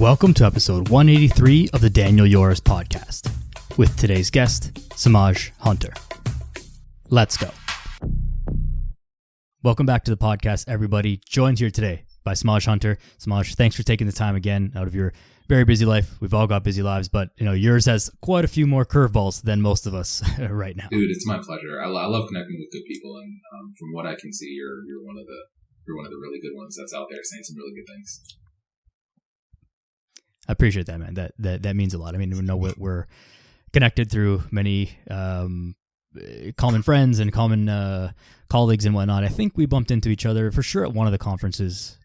Welcome to episode 183 of the Daniel Yoris podcast with today's guest, Semaj Hunter. Let's go. Welcome back to the podcast, everybody. Joined here today by Semaj Hunter. Semaj, thanks for taking the time again out of your very busy life. We've all got busy lives, but yours has quite a few more curveballs than most of us right now. Dude, it's my pleasure. I love connecting with good people, and from what I can see, you're one of the really good ones that's out there saying some really good things. I appreciate that, man. That means a lot. I mean, we know we're connected through many common friends and common colleagues and whatnot. I think we bumped into each other for sure at one of the conferences.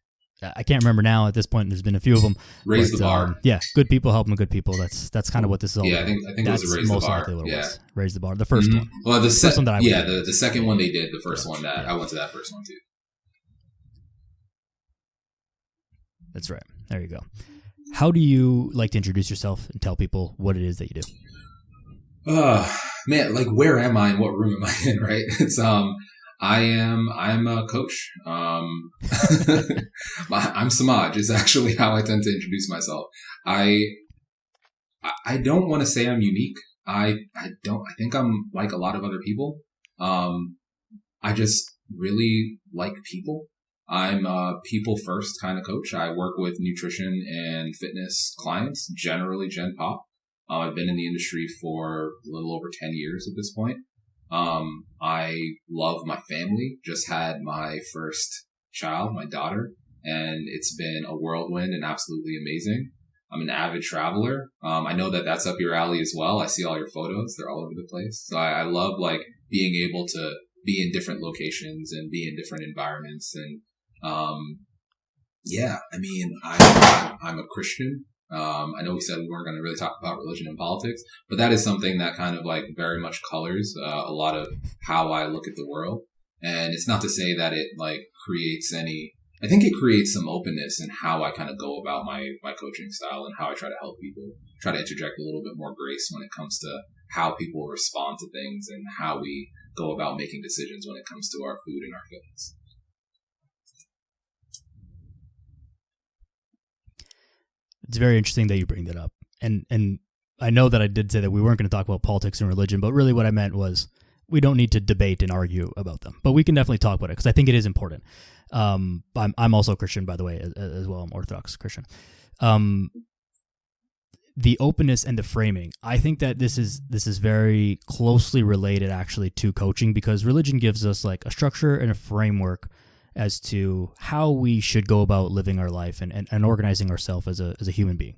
I can't remember now. At this point, there's been a few of them. Raise the bar. Yeah, good people helping good people. That's kind of what this is all about. I think that's it was Raise the Bar. What it was. Raise the Bar. The first one. Well, the first one that I went to. The second one they did. The first one that I went to that first one too. That's right. There you go. How do you like to introduce yourself and tell people what it is that you do? Man, like where am I and what room am I in, right? It's I'm a coach. I'm Semaj is actually how I tend to introduce myself. I don't want to say I'm unique. I think I'm like a lot of other people. I just really like people. I'm a people first kind of coach. I work with nutrition and fitness clients, generally Gen Pop. I've been in the industry for a little over 10 years at this point. I love my family. Just had my first child, my daughter, and it's been a whirlwind and absolutely amazing. I'm an avid traveler. I know that that's up your alley as well. I see all your photos. They're all over the place. So I love like being able to be in different locations and be in different environments. And I'm a Christian. I know we said we weren't going to really talk about religion and politics, but that is something that kind of like very much colors a lot of how I look at the world. And it's not to say that it like creates I think it creates some openness in how I kind of go about my coaching style and how I try to help people, try to interject a little bit more grace when it comes to how people respond to things and how we go about making decisions when it comes to our food and our fitness. It's very interesting that you bring that up. And I know that I did say that we weren't going to talk about politics and religion, but really what I meant was we don't need to debate and argue about them, but we can definitely talk about it because I think it is important. I'm also Christian, by the way, as well. I'm Orthodox Christian. The openness and the framing, I think that this is very closely related actually to coaching because religion gives us like a structure and a framework as to how we should go about living our life and organizing ourselves as a human being.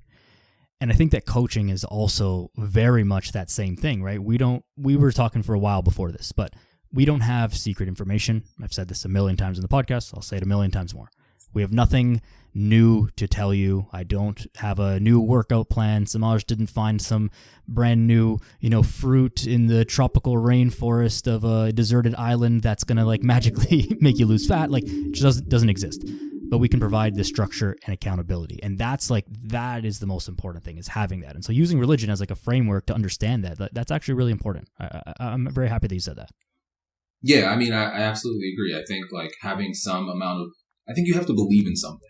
And I think that coaching is also very much that same thing, right? We were talking for a while before this, but we don't have secret information. I've said this a million times in the podcast. I'll say it a million times more. We have nothing new to tell you. I don't have a new workout plan. Semaj didn't find some brand new, fruit in the tropical rainforest of a deserted island that's going to like magically make you lose fat. Like it just doesn't exist. But we can provide the structure and accountability. And that is the most important thing is having that. And so using religion as like a framework to understand that's actually really important. I'm very happy that you said that. Yeah, I mean, I absolutely agree. I think like having some amount of, I think you have to believe in something.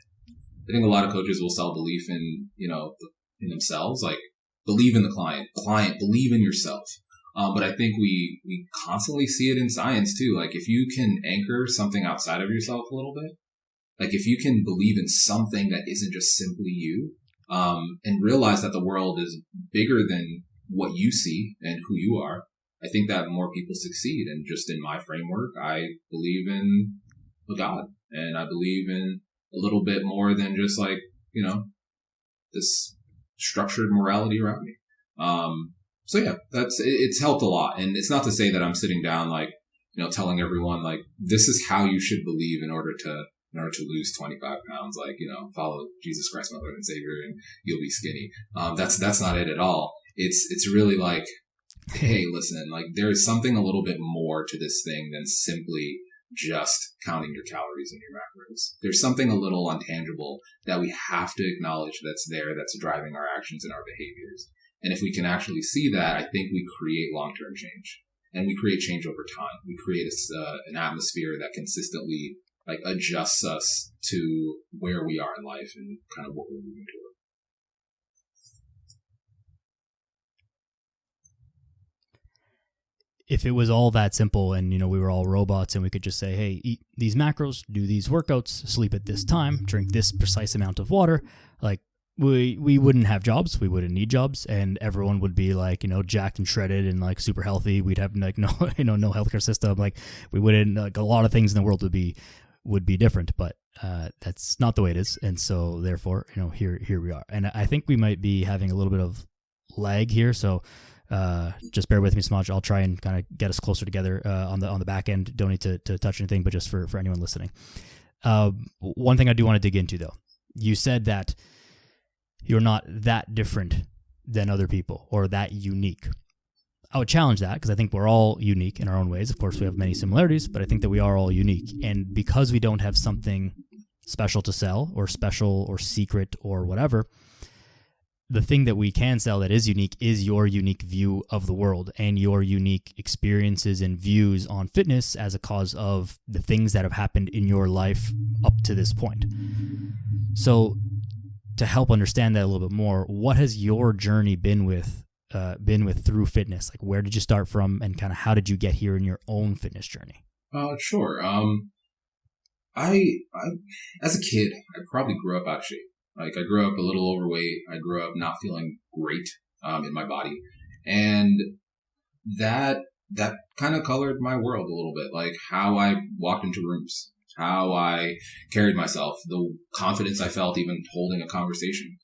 I think a lot of coaches will sell belief in, in themselves, like believe in the client, believe in yourself. But I think we constantly see it in science too. Like if you can anchor something outside of yourself a little bit, like if you can believe in something that isn't just simply you, and realize that the world is bigger than what you see and who you are, I think that more people succeed. And just in my framework, I believe in a God. And I believe in a little bit more than just like, this structured morality around me. So yeah, it's helped a lot. And it's not to say that I'm sitting down, like, telling everyone like, this is how you should believe in order to lose 25 pounds, like, follow Jesus Christ, my Lord and Savior, and you'll be skinny. That's not it at all. It's really like, hey, listen, like there's something a little bit more to this thing than simply just counting your calories and your macros. There's something a little intangible that we have to acknowledge that's there, that's driving our actions and our behaviors. And if we can actually see that, I think we create long-term change. And we create change over time. We create an atmosphere that consistently like adjusts us to where we are in life and kind of what we're moving toward. if it was all that simple and, we were all robots and we could just say, hey, eat these macros, do these workouts, sleep at this time, drink this precise amount of water, like we wouldn't have jobs. We wouldn't need jobs, and everyone would be like, jacked and shredded and like super healthy. We'd have like no, no healthcare system. Like we wouldn't, like a lot of things in the world would be different, but that's not the way it is. And so therefore, here we are. And I think we might be having a little bit of lag here. So just bear with me, Semaj. I'll try and kind of get us closer together on the back end. Don't need to touch anything, but just for anyone listening. One thing I do want to dig into though, you said that you're not that different than other people or that unique. I would challenge that because I think we're all unique in our own ways. Of course, we have many similarities, but I think that we are all unique. And because we don't have something special to sell or special or secret or whatever, the thing that we can sell that is unique is your unique view of the world and your unique experiences and views on fitness as a cause of the things that have happened in your life up to this point. So to help understand that a little bit more, what has your journey been with through fitness? Like, where did you start from, and kind of how did you get here in your own fitness journey? Sure. I as a kid, I probably grew up out of shape. Like, I grew up a little overweight. I grew up not feeling great in my body, and that kind of colored my world a little bit. Like how I walked into rooms, how I carried myself, the confidence I felt even holding a conversation.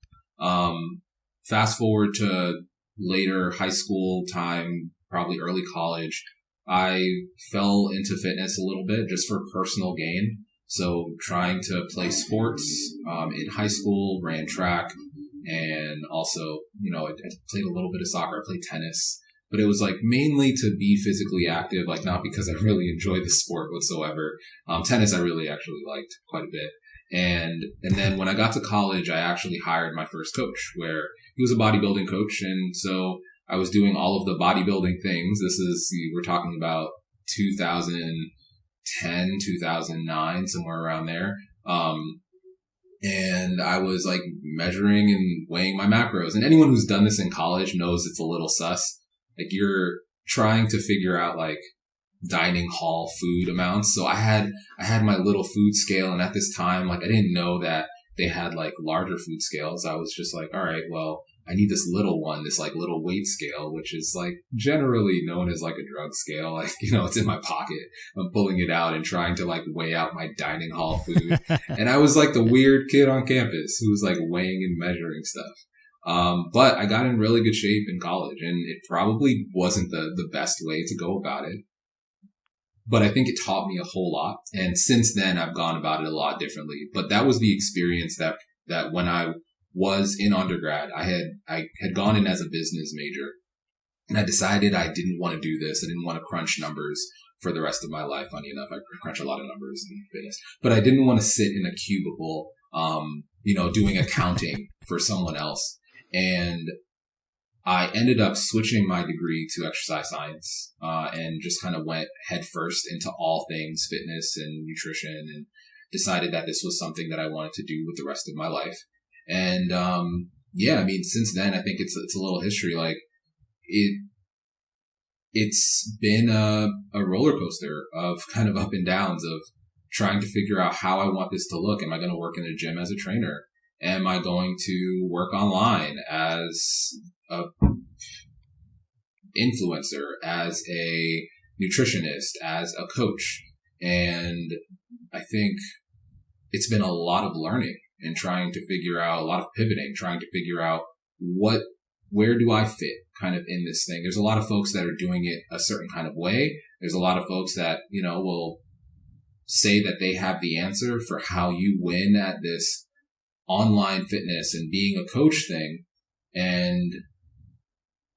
Fast forward to later high school time, probably early college, I fell into fitness a little bit just for personal gain. So trying to play sports in high school, ran track, and also, I played a little bit of soccer. I played tennis. But it was like mainly to be physically active, like not because I really enjoyed the sport whatsoever. Tennis I really actually liked quite a bit. And then when I got to college, I actually hired my first coach, where he was a bodybuilding coach. And so I was doing all of the bodybuilding things. We're talking about 2010, 2009, somewhere around there. And I was like measuring and weighing my macros. And anyone who's done this in college knows it's a little sus. Like, you're trying to figure out like dining hall food amounts. So I had my little food scale, and at this time, like, I didn't know that they had like larger food scales. I was just like, all right, well, I need this little one, this like little weight scale, which is like generally known as like a drug scale. Like, it's in my pocket. I'm pulling it out and trying to like weigh out my dining hall food. And I was like the weird kid on campus who was like weighing and measuring stuff. But I got in really good shape in college, and it probably wasn't the best way to go about it. But I think it taught me a whole lot. And since then, I've gone about it a lot differently. But that was the experience that when I was in undergrad, I had gone in as a business major, and I decided I didn't want to do this. I didn't want to crunch numbers for the rest of my life. Funny enough, I crunch a lot of numbers in fitness, but I didn't want to sit in a cubicle, doing accounting for someone else. And I ended up switching my degree to exercise science, and just kind of went headfirst into all things fitness and nutrition, and decided that this was something that I wanted to do with the rest of my life. And, since then, I think it's a little history. Like, it's been a roller coaster of kind of up and downs of trying to figure out how I want this to look. Am I going to work in a gym as a trainer? Am I going to work online as a influencer, as a nutritionist, as a coach? And I think it's been a lot of learning and trying to figure out, a lot of pivoting, trying to figure out where do I fit kind of in this thing. There's a lot of folks that are doing it a certain kind of way. There's a lot of folks that, will say that they have the answer for how you win at this online fitness and being a coach thing. And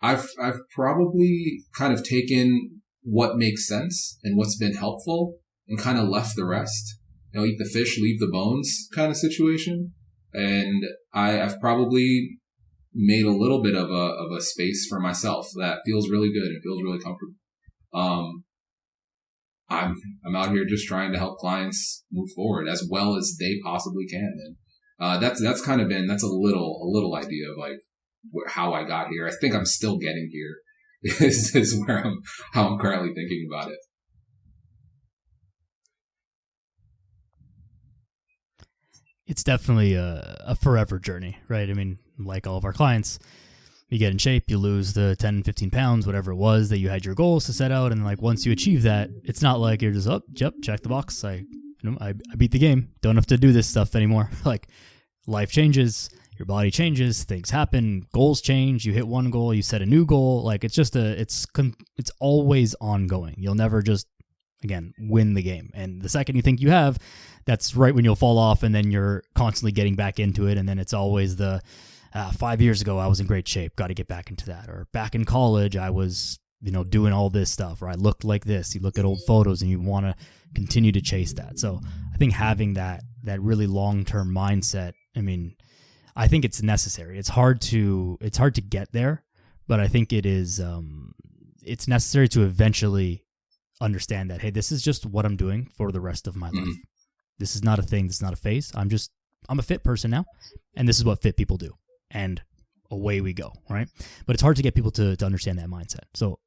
I've probably kind of taken what makes sense and what's been helpful and kind of left the rest. Eat the fish, leave the bones kind of situation. And I've probably made a little bit of a space for myself that feels really good and feels really comfortable. I'm out here just trying to help clients move forward as well as they possibly can. And that's kind of been, that's a little idea of like how I got here. I think I'm still getting here. is how I'm currently thinking about it. It's definitely a forever journey, right? I mean, like all of our clients, you get in shape, you lose the 10, 15 pounds, whatever it was that you had your goals to set out. And like, once you achieve that, it's not like you're just, yep, check the box. I beat the game. Don't have to do this stuff anymore. Like, life changes, your body changes, things happen, goals change. You hit one goal, you set a new goal. Like, it's just it's always ongoing. You'll never just, again, win the game. And the second you think you have, that's right when you'll fall off, and then you're constantly getting back into it. And then it's always the 5 years ago, I was in great shape, got to get back into that. Or back in college, I was, doing all this stuff, or I looked like this. You look at old photos and you want to continue to chase that. So I think having that really long-term mindset, I mean, I think it's necessary. It's hard to get there, but I think it's necessary to eventually understand that, hey, this is just what I'm doing for the rest of my life. This is not a thing. This is not a phase. I'm a fit person now, and this is what fit people do. And away we go, right? But it's hard to get people to understand that mindset. So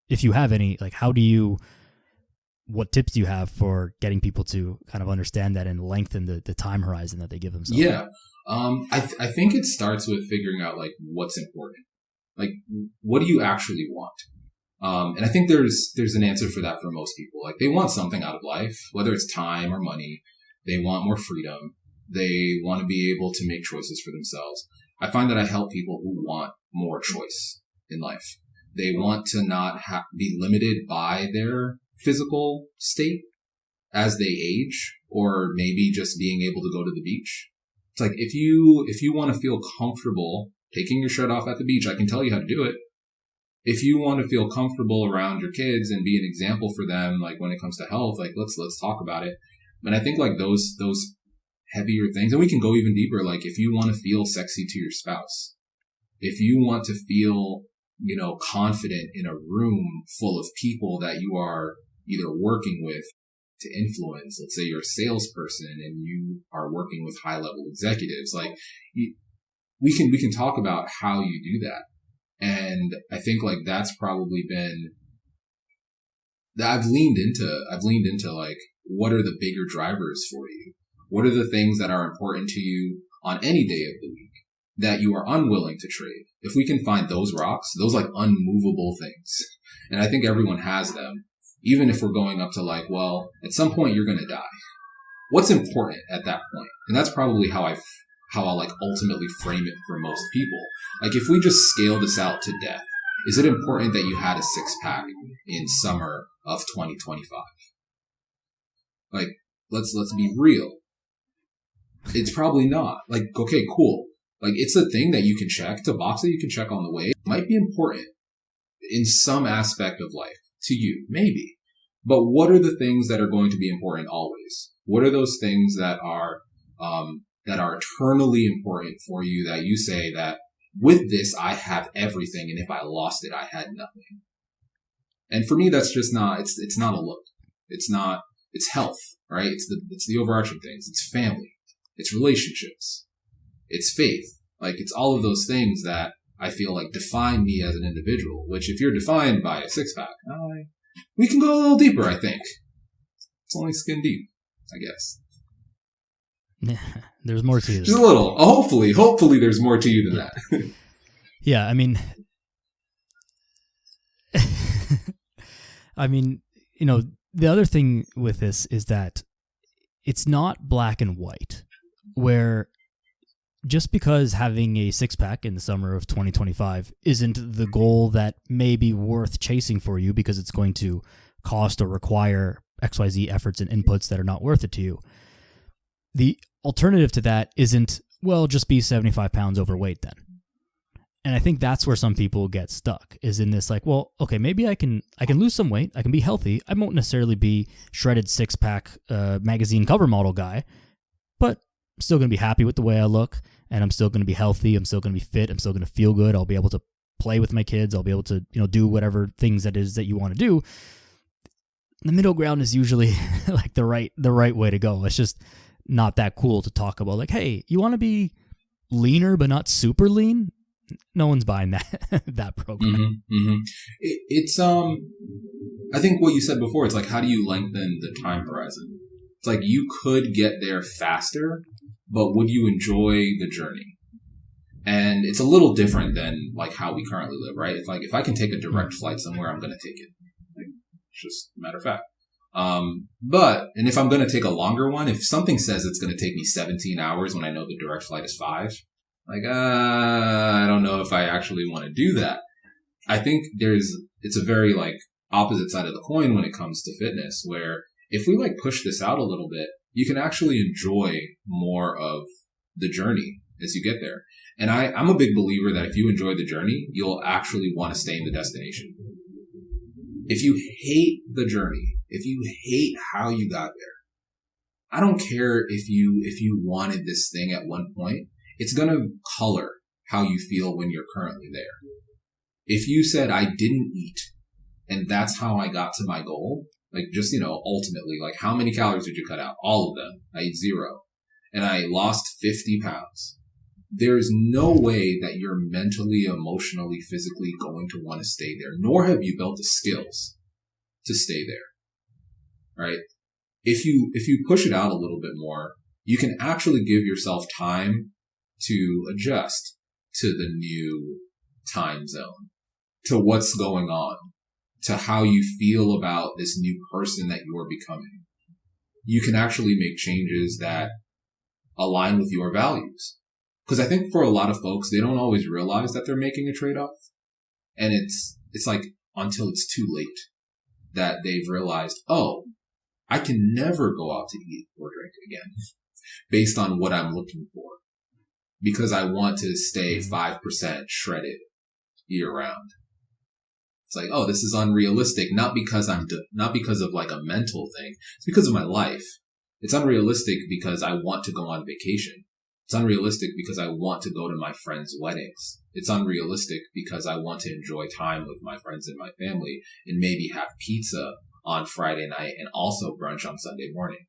if you have any, like, what tips do you have for getting people to kind of understand that and lengthen the time horizon that they give themselves? Yeah. I think it starts with figuring out, like, what's important. Like, what do you actually want? And I think there's an answer for that for most people. Like, they want something out of life, whether it's time or money. They want more freedom. They want to be able to make choices for themselves. I find that I help people who want more choice in life. They want to not be limited by their physical state as they age, or maybe just being able to go to the beach. It's like, if you want to feel comfortable taking your shirt off at the beach, I can tell you how to do it. If you want to feel comfortable around your kids and be an example for them, like when it comes to health, like let's talk about it. And I think like those heavier things, and we can go even deeper. Like, if you want to feel sexy to your spouse, if you want to feel, confident in a room full of people that you are either working with to influence, let's say you're a salesperson and you are working with high level executives, like we can talk about how you do that. And I think like that's probably been that I've leaned into like, what are the bigger drivers for you? What are the things that are important to you on any day of the week that you are unwilling to trade? If we can find those rocks, those like unmovable things, and I think everyone has them, even if we're going up to like, well, at some point you're going to die. What's important at that point? And that's probably how I'll like ultimately frame it for most people. Like, if we just scale this out to death, is it important that you had a 6-pack in summer of 2025? Like, let's be real. It's probably not. Like, okay, cool. Like, it's a thing that you can check. It's a box that you can check on the way. It might be important in some aspect of life to you, maybe. But what are the things that are going to be important always? What are those things that are eternally important for you, that you say that with this, I have everything, and if I lost it, I had nothing? And for me, that's just not, it's not a look. It's health, right? It's the overarching things. It's family. It's relationships. It's faith. Like, it's all of those things that I feel like define me as an individual, which if you're defined by a 6-pack, we can go a little deeper, I think. It's only skin deep, I guess. Yeah, there's more to you. Just a little. Hopefully there's more to you than that. Yeah, I mean, the other thing with this is that it's not black and white, where just because having a 6-pack in the summer of 2025 isn't the goal that may be worth chasing for you because it's going to cost or require XYZ efforts and inputs that are not worth it to you. The alternative to that isn't, well, just be 75 pounds overweight then. And I think that's where some people get stuck, is in this like, well, okay, maybe I can lose some weight. I can be healthy. I won't necessarily be shredded 6-pack magazine cover model guy, but I'm still going to be happy with the way I look, and I'm still going to be healthy. I'm still going to be fit. I'm still going to feel good. I'll be able to play with my kids. I'll be able to, do whatever things that is that you want to do. The middle ground is usually like the right way to go. It's just not that cool to talk about like, hey, you want to be leaner but not super lean? no one's buying that that program. It's I think what you said before, it's like, how do you lengthen the time horizon? It's like you could get there faster, but would you enjoy the journey? And it's a little different than like how we currently live, right? It's like if I can take a direct flight somewhere, I'm going to take it. Like, it's just a matter of fact. And if I'm going to take a longer one, if something says it's going to take me 17 hours when I know the direct flight is 5, like, I don't know if I actually want to do that. I think it's a very like opposite side of the coin when it comes to fitness, where if we like push this out a little bit, you can actually enjoy more of the journey as you get there. And I'm a big believer that if you enjoy the journey, you'll actually want to stay in the destination. If you hate the journey, if you hate how you got there, I don't care if you wanted this thing at one point, it's going to color how you feel when you're currently there. If you said, I didn't eat and that's how I got to my goal, like just, ultimately, like how many calories did you cut out? All of them. I ate 0 and I lost 50 pounds. There's no way that you're mentally, emotionally, physically going to want to stay there, nor have you built the skills to stay there, right? If you push it out a little bit more, you can actually give yourself time to adjust to the new time zone, to what's going on, to how you feel about this new person that you're becoming. You can actually make changes that align with your values. Because I think for a lot of folks, they don't always realize that they're making a trade-off. And it's like until it's too late that they've realized, oh, I can never go out to eat or drink again based on what I'm looking for. Because I want to stay 5% shredded year round. It's like, oh, this is unrealistic. Not because of like a mental thing. It's because of my life. It's unrealistic because I want to go on vacation. It's unrealistic because I want to go to my friends' weddings. It's unrealistic because I want to enjoy time with my friends and my family and maybe have pizza on Friday night and also brunch on Sunday morning.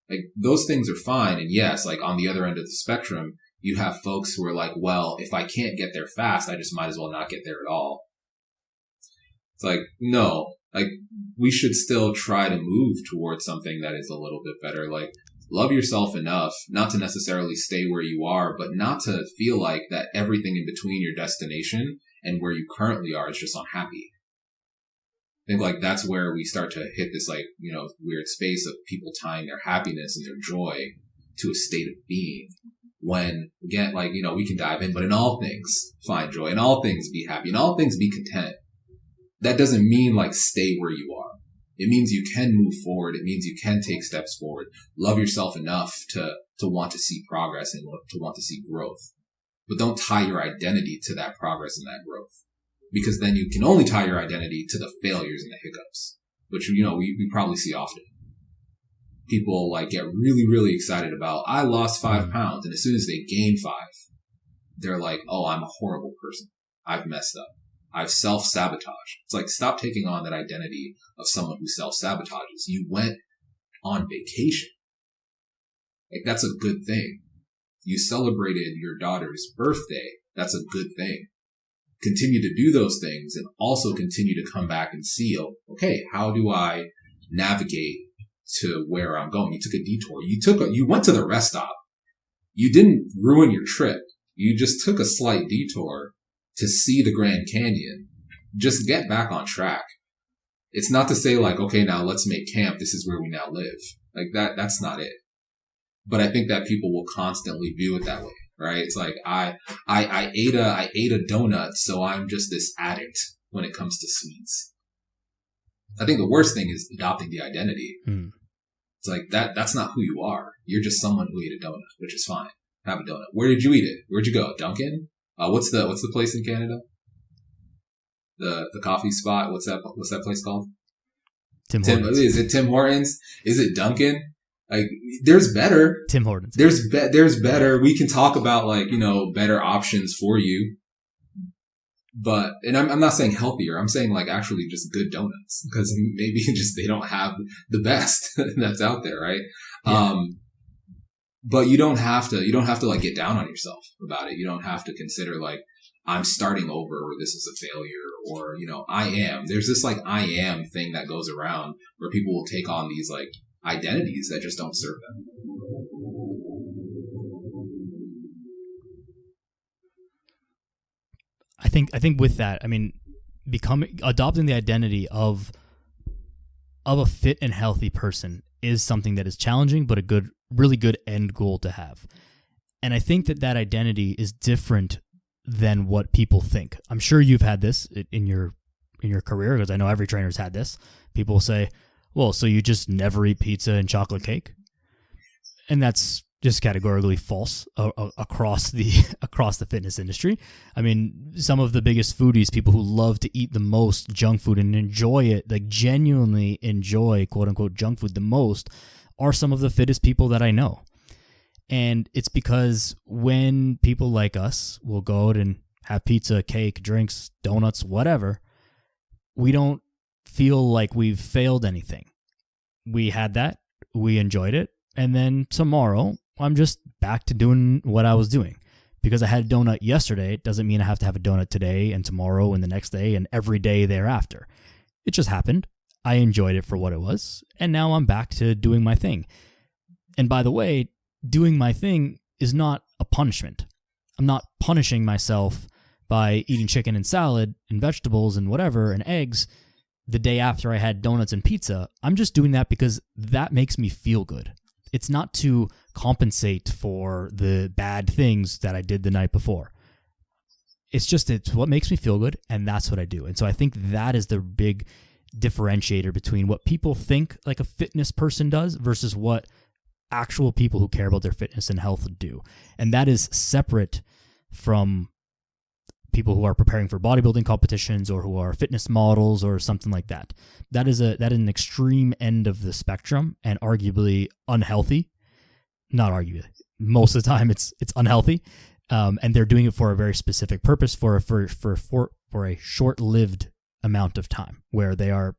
Like those things are fine. And yes, like on the other end of the spectrum, you have folks who are like, well, if I can't get there fast, I just might as well not get there at all. It's like, no, like we should still try to move towards something that is a little bit better. Like, love yourself enough not to necessarily stay where you are, but not to feel like that everything in between your destination and where you currently are is just unhappy. I think like that's where we start to hit this like, weird space of people tying their happiness and their joy to a state of being. When again, like, we can dive in, but in all things, find joy. In all things, be happy. In all things, be content. That doesn't mean like stay where you are. It means you can move forward. It means you can take steps forward. Love yourself enough to want to see progress and to want to see growth. But don't tie your identity to that progress and that growth. Because then you can only tie your identity to the failures and the hiccups, which, we probably see often. People like get really, really excited about, I lost 5 pounds. And as soon as they gain 5, they're like, oh, I'm a horrible person. I've messed up. I've self-sabotaged. It's like, stop taking on that identity of someone who self-sabotages. You went on vacation. Like, that's a good thing. You celebrated your daughter's birthday. That's a good thing. Continue to do those things and also continue to come back and see, okay, how do I navigate to where I'm going? You took a detour. You went to the rest stop. You didn't ruin your trip. You just took a slight detour to see the Grand Canyon. Just get back on track. It's not to say like, okay, now let's make camp. This is where we now live. Like that's not it. But I think that people will constantly view it that way, right? It's like, I ate a donut, so I'm just this addict when it comes to sweets. I think the worst thing is adopting the identity. It's like that's not who you are. You're just someone who ate a donut, which is fine. Have a donut. Where did you eat it? Where'd you go? Dunkin'? What's the place in Canada? The coffee spot. What's that place called? Tim Hortons. Is it Tim Hortons? Is it Dunkin'? Like, there's better. Tim Hortons. There's better. We can talk about like, better options for you. But, and I'm not saying healthier. I'm saying like actually just good donuts, because maybe just they don't have the best that's out there, right? Yeah. But you don't have to like get down on yourself about it. You don't have to consider like, I'm starting over, or this is a failure, or, there's this like I am thing that goes around where people will take on these like identities that just don't serve them. I think with that, I mean, adopting the identity of a fit and healthy person is something that is challenging, but really good end goal to have. And I think that identity is different than what people think. I'm sure you've had this in your career, because I know every trainer's had this. People will say, well, so you just never eat pizza and chocolate cake? And that's just categorically false across the fitness industry. I mean, some of the biggest foodies, people who love to eat the most junk food and enjoy it, like genuinely enjoy quote unquote junk food the most, are some of the fittest people that I know. And it's because when people like us will go out and have pizza, cake, drinks, donuts, whatever, we don't feel like we've failed anything. We had that, we enjoyed it, and then tomorrow I'm just back to doing what I was doing. Because I had a donut yesterday, it doesn't mean I have to have a donut today and tomorrow and the next day and every day thereafter. It just happened. I enjoyed it for what it was, and now I'm back to doing my thing. And by the way, doing my thing is not a punishment. I'm not punishing myself by eating chicken and salad and vegetables and whatever and eggs the day after I had donuts and pizza. I'm just doing that because that makes me feel good. It's not to compensate for the bad things that I did the night before. It's what makes me feel good, and that's what I do. And so I think that is the big differentiator between what people think like a fitness person does versus what actual people who care about their fitness and health do. And that is separate from people who are preparing for bodybuilding competitions or who are fitness models or something like that. That is an extreme end of the spectrum and arguably unhealthy. Not arguably. Most of the time it's unhealthy. And they're doing it for a very specific purpose for a short-lived amount of time where they are,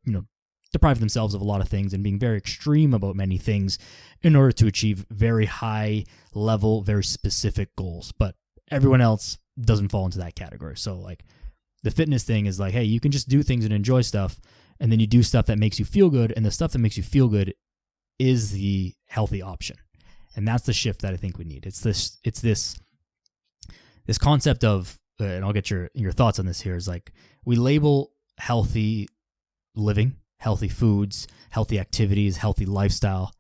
deprive themselves of a lot of things and being very extreme about many things in order to achieve very high level, very specific goals. But everyone else doesn't fall into that category. So like the fitness thing is like, hey, you can just do things and enjoy stuff, and then you do stuff that makes you feel good, and the stuff that makes you feel good is the healthy option. And that's the shift that I think we need. It's this concept of, and I'll get your thoughts on this here, is like we label healthy living, healthy foods, healthy activities, healthy lifestyle.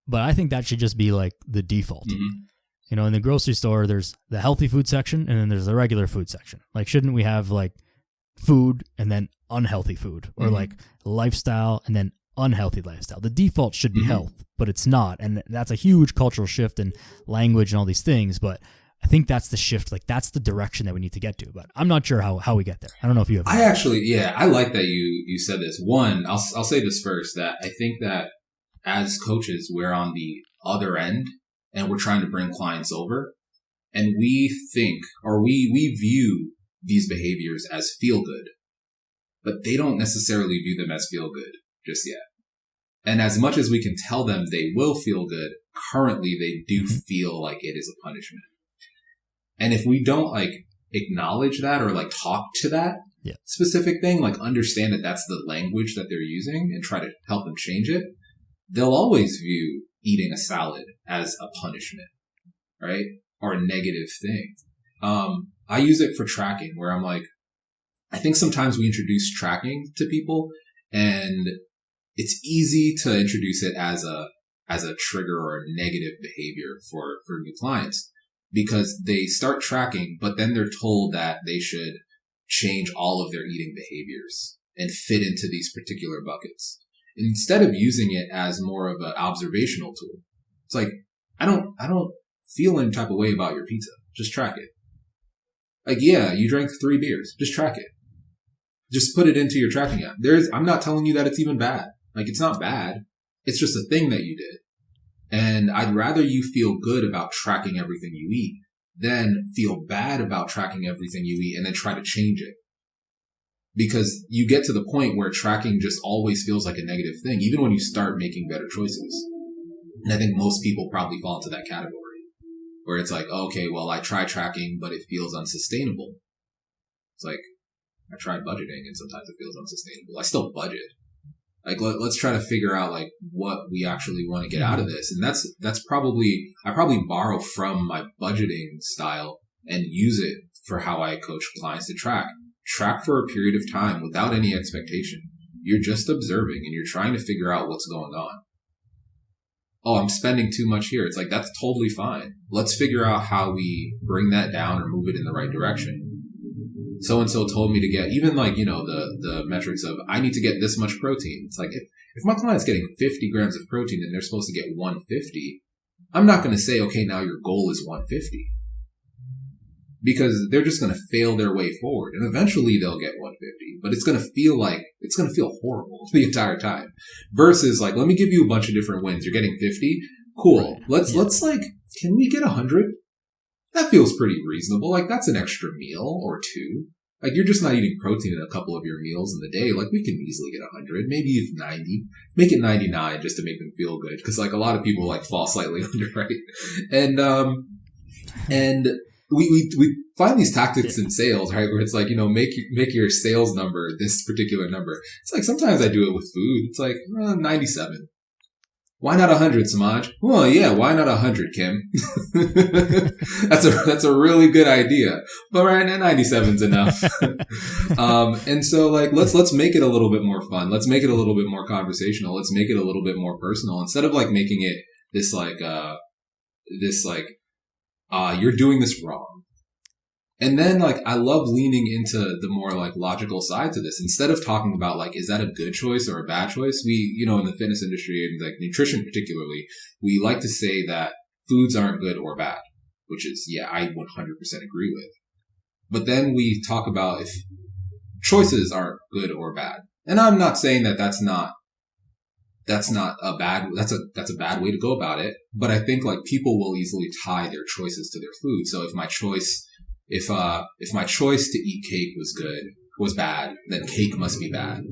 But I think that should just be like the default. Mm-hmm. In the grocery store, there's the healthy food section and then there's the regular food section. Like, shouldn't we have like food and then unhealthy food, or like lifestyle and then unhealthy lifestyle? The default should be health, but it's not. And that's a huge cultural shift in language and all these things. But I think that's the shift. Like, that's the direction that we need to get to. But I'm not sure how we get there. I don't know if you have. I like that you said this. One, I'll say this first, that I think that as coaches, we're on the other end and we're trying to bring clients over, and we think, or we view these behaviors as feel good, but they don't necessarily view them as feel good just yet. And as much as we can tell them they will feel good, currently they do feel like it is a punishment. And if we don't like acknowledge that or like talk to that specific thing, like understand that that's the language that they're using and try to help them change it, they'll always view eating a salad as a punishment, right? Or a negative thing. I use it for tracking, where I'm like, I think sometimes we introduce tracking to people and it's easy to introduce it as a trigger or a negative behavior for new clients, because they start tracking, but then they're told that they should change all of their eating behaviors and fit into these particular buckets. Instead of using it as more of an observational tool. It's like, I don't feel any type of way about your pizza. Just track it. Like, yeah, you drank 3 beers. Just track it. Just put it into your tracking app. I'm not telling you that it's even bad. Like, it's not bad. It's just a thing that you did. And I'd rather you feel good about tracking everything you eat than feel bad about tracking everything you eat and then try to change it. Because you get to the point where tracking just always feels like a negative thing, even when you start making better choices. And I think most people probably fall into that category where it's like, okay, well, I try tracking, but it feels unsustainable. It's like, I tried budgeting and sometimes it feels unsustainable. I still budget. Like, let's try to figure out like what we actually want to get out of this. And that's probably, I probably borrow from my budgeting style and use it for how I coach clients to track. Track for a period of time without any expectation. You're just observing and you're trying to figure out what's going on. Oh, I'm spending too much here. It's like, that's totally fine. Let's figure out how we bring that down or move it in the right direction. So-and-so told me to get, even like, you know, the metrics of, I need to get this much protein. It's like, if my client's getting 50 grams of protein and they're supposed to get 150, I'm not going to say, okay, now your goal is 150. Because they're just going to fail their way forward. And eventually they'll get 150. But it's going to feel horrible the entire time. Versus like, let me give you a bunch of different wins. You're getting 50. Cool. Right. Let's like, can we get 100? That feels pretty reasonable. Like, that's an extra meal or two. Like, you're just not eating protein in a couple of your meals in the day. Like, we can easily get 100, maybe even 90. Make it 99 just to make them feel good. Because, like, a lot of people, like, fall slightly under, right? And we find these tactics in sales, right? Where it's like, you know, make your sales number this particular number. It's like, sometimes I do it with food. It's like, 97. Why not 100, Semaj? Well, yeah, why not 100, Kim? That's a really good idea. But right now, 97's enough. And so like, let's make it a little bit more fun. Let's make it a little bit more conversational. Let's make it a little bit more personal. Instead of like making it you're doing this wrong. And then like, I love leaning into the more like logical side to this. Instead of talking about like, is that a good choice or a bad choice? We, you know, in the fitness industry and like nutrition particularly, we like to say that foods aren't good or bad, which is, yeah, I 100% agree with. But then we talk about if choices aren't good or bad. And I'm not saying that that's a bad way to go about it. But I think like people will easily tie their choices to their food. So if my choice to eat cake was bad, then cake must be bad.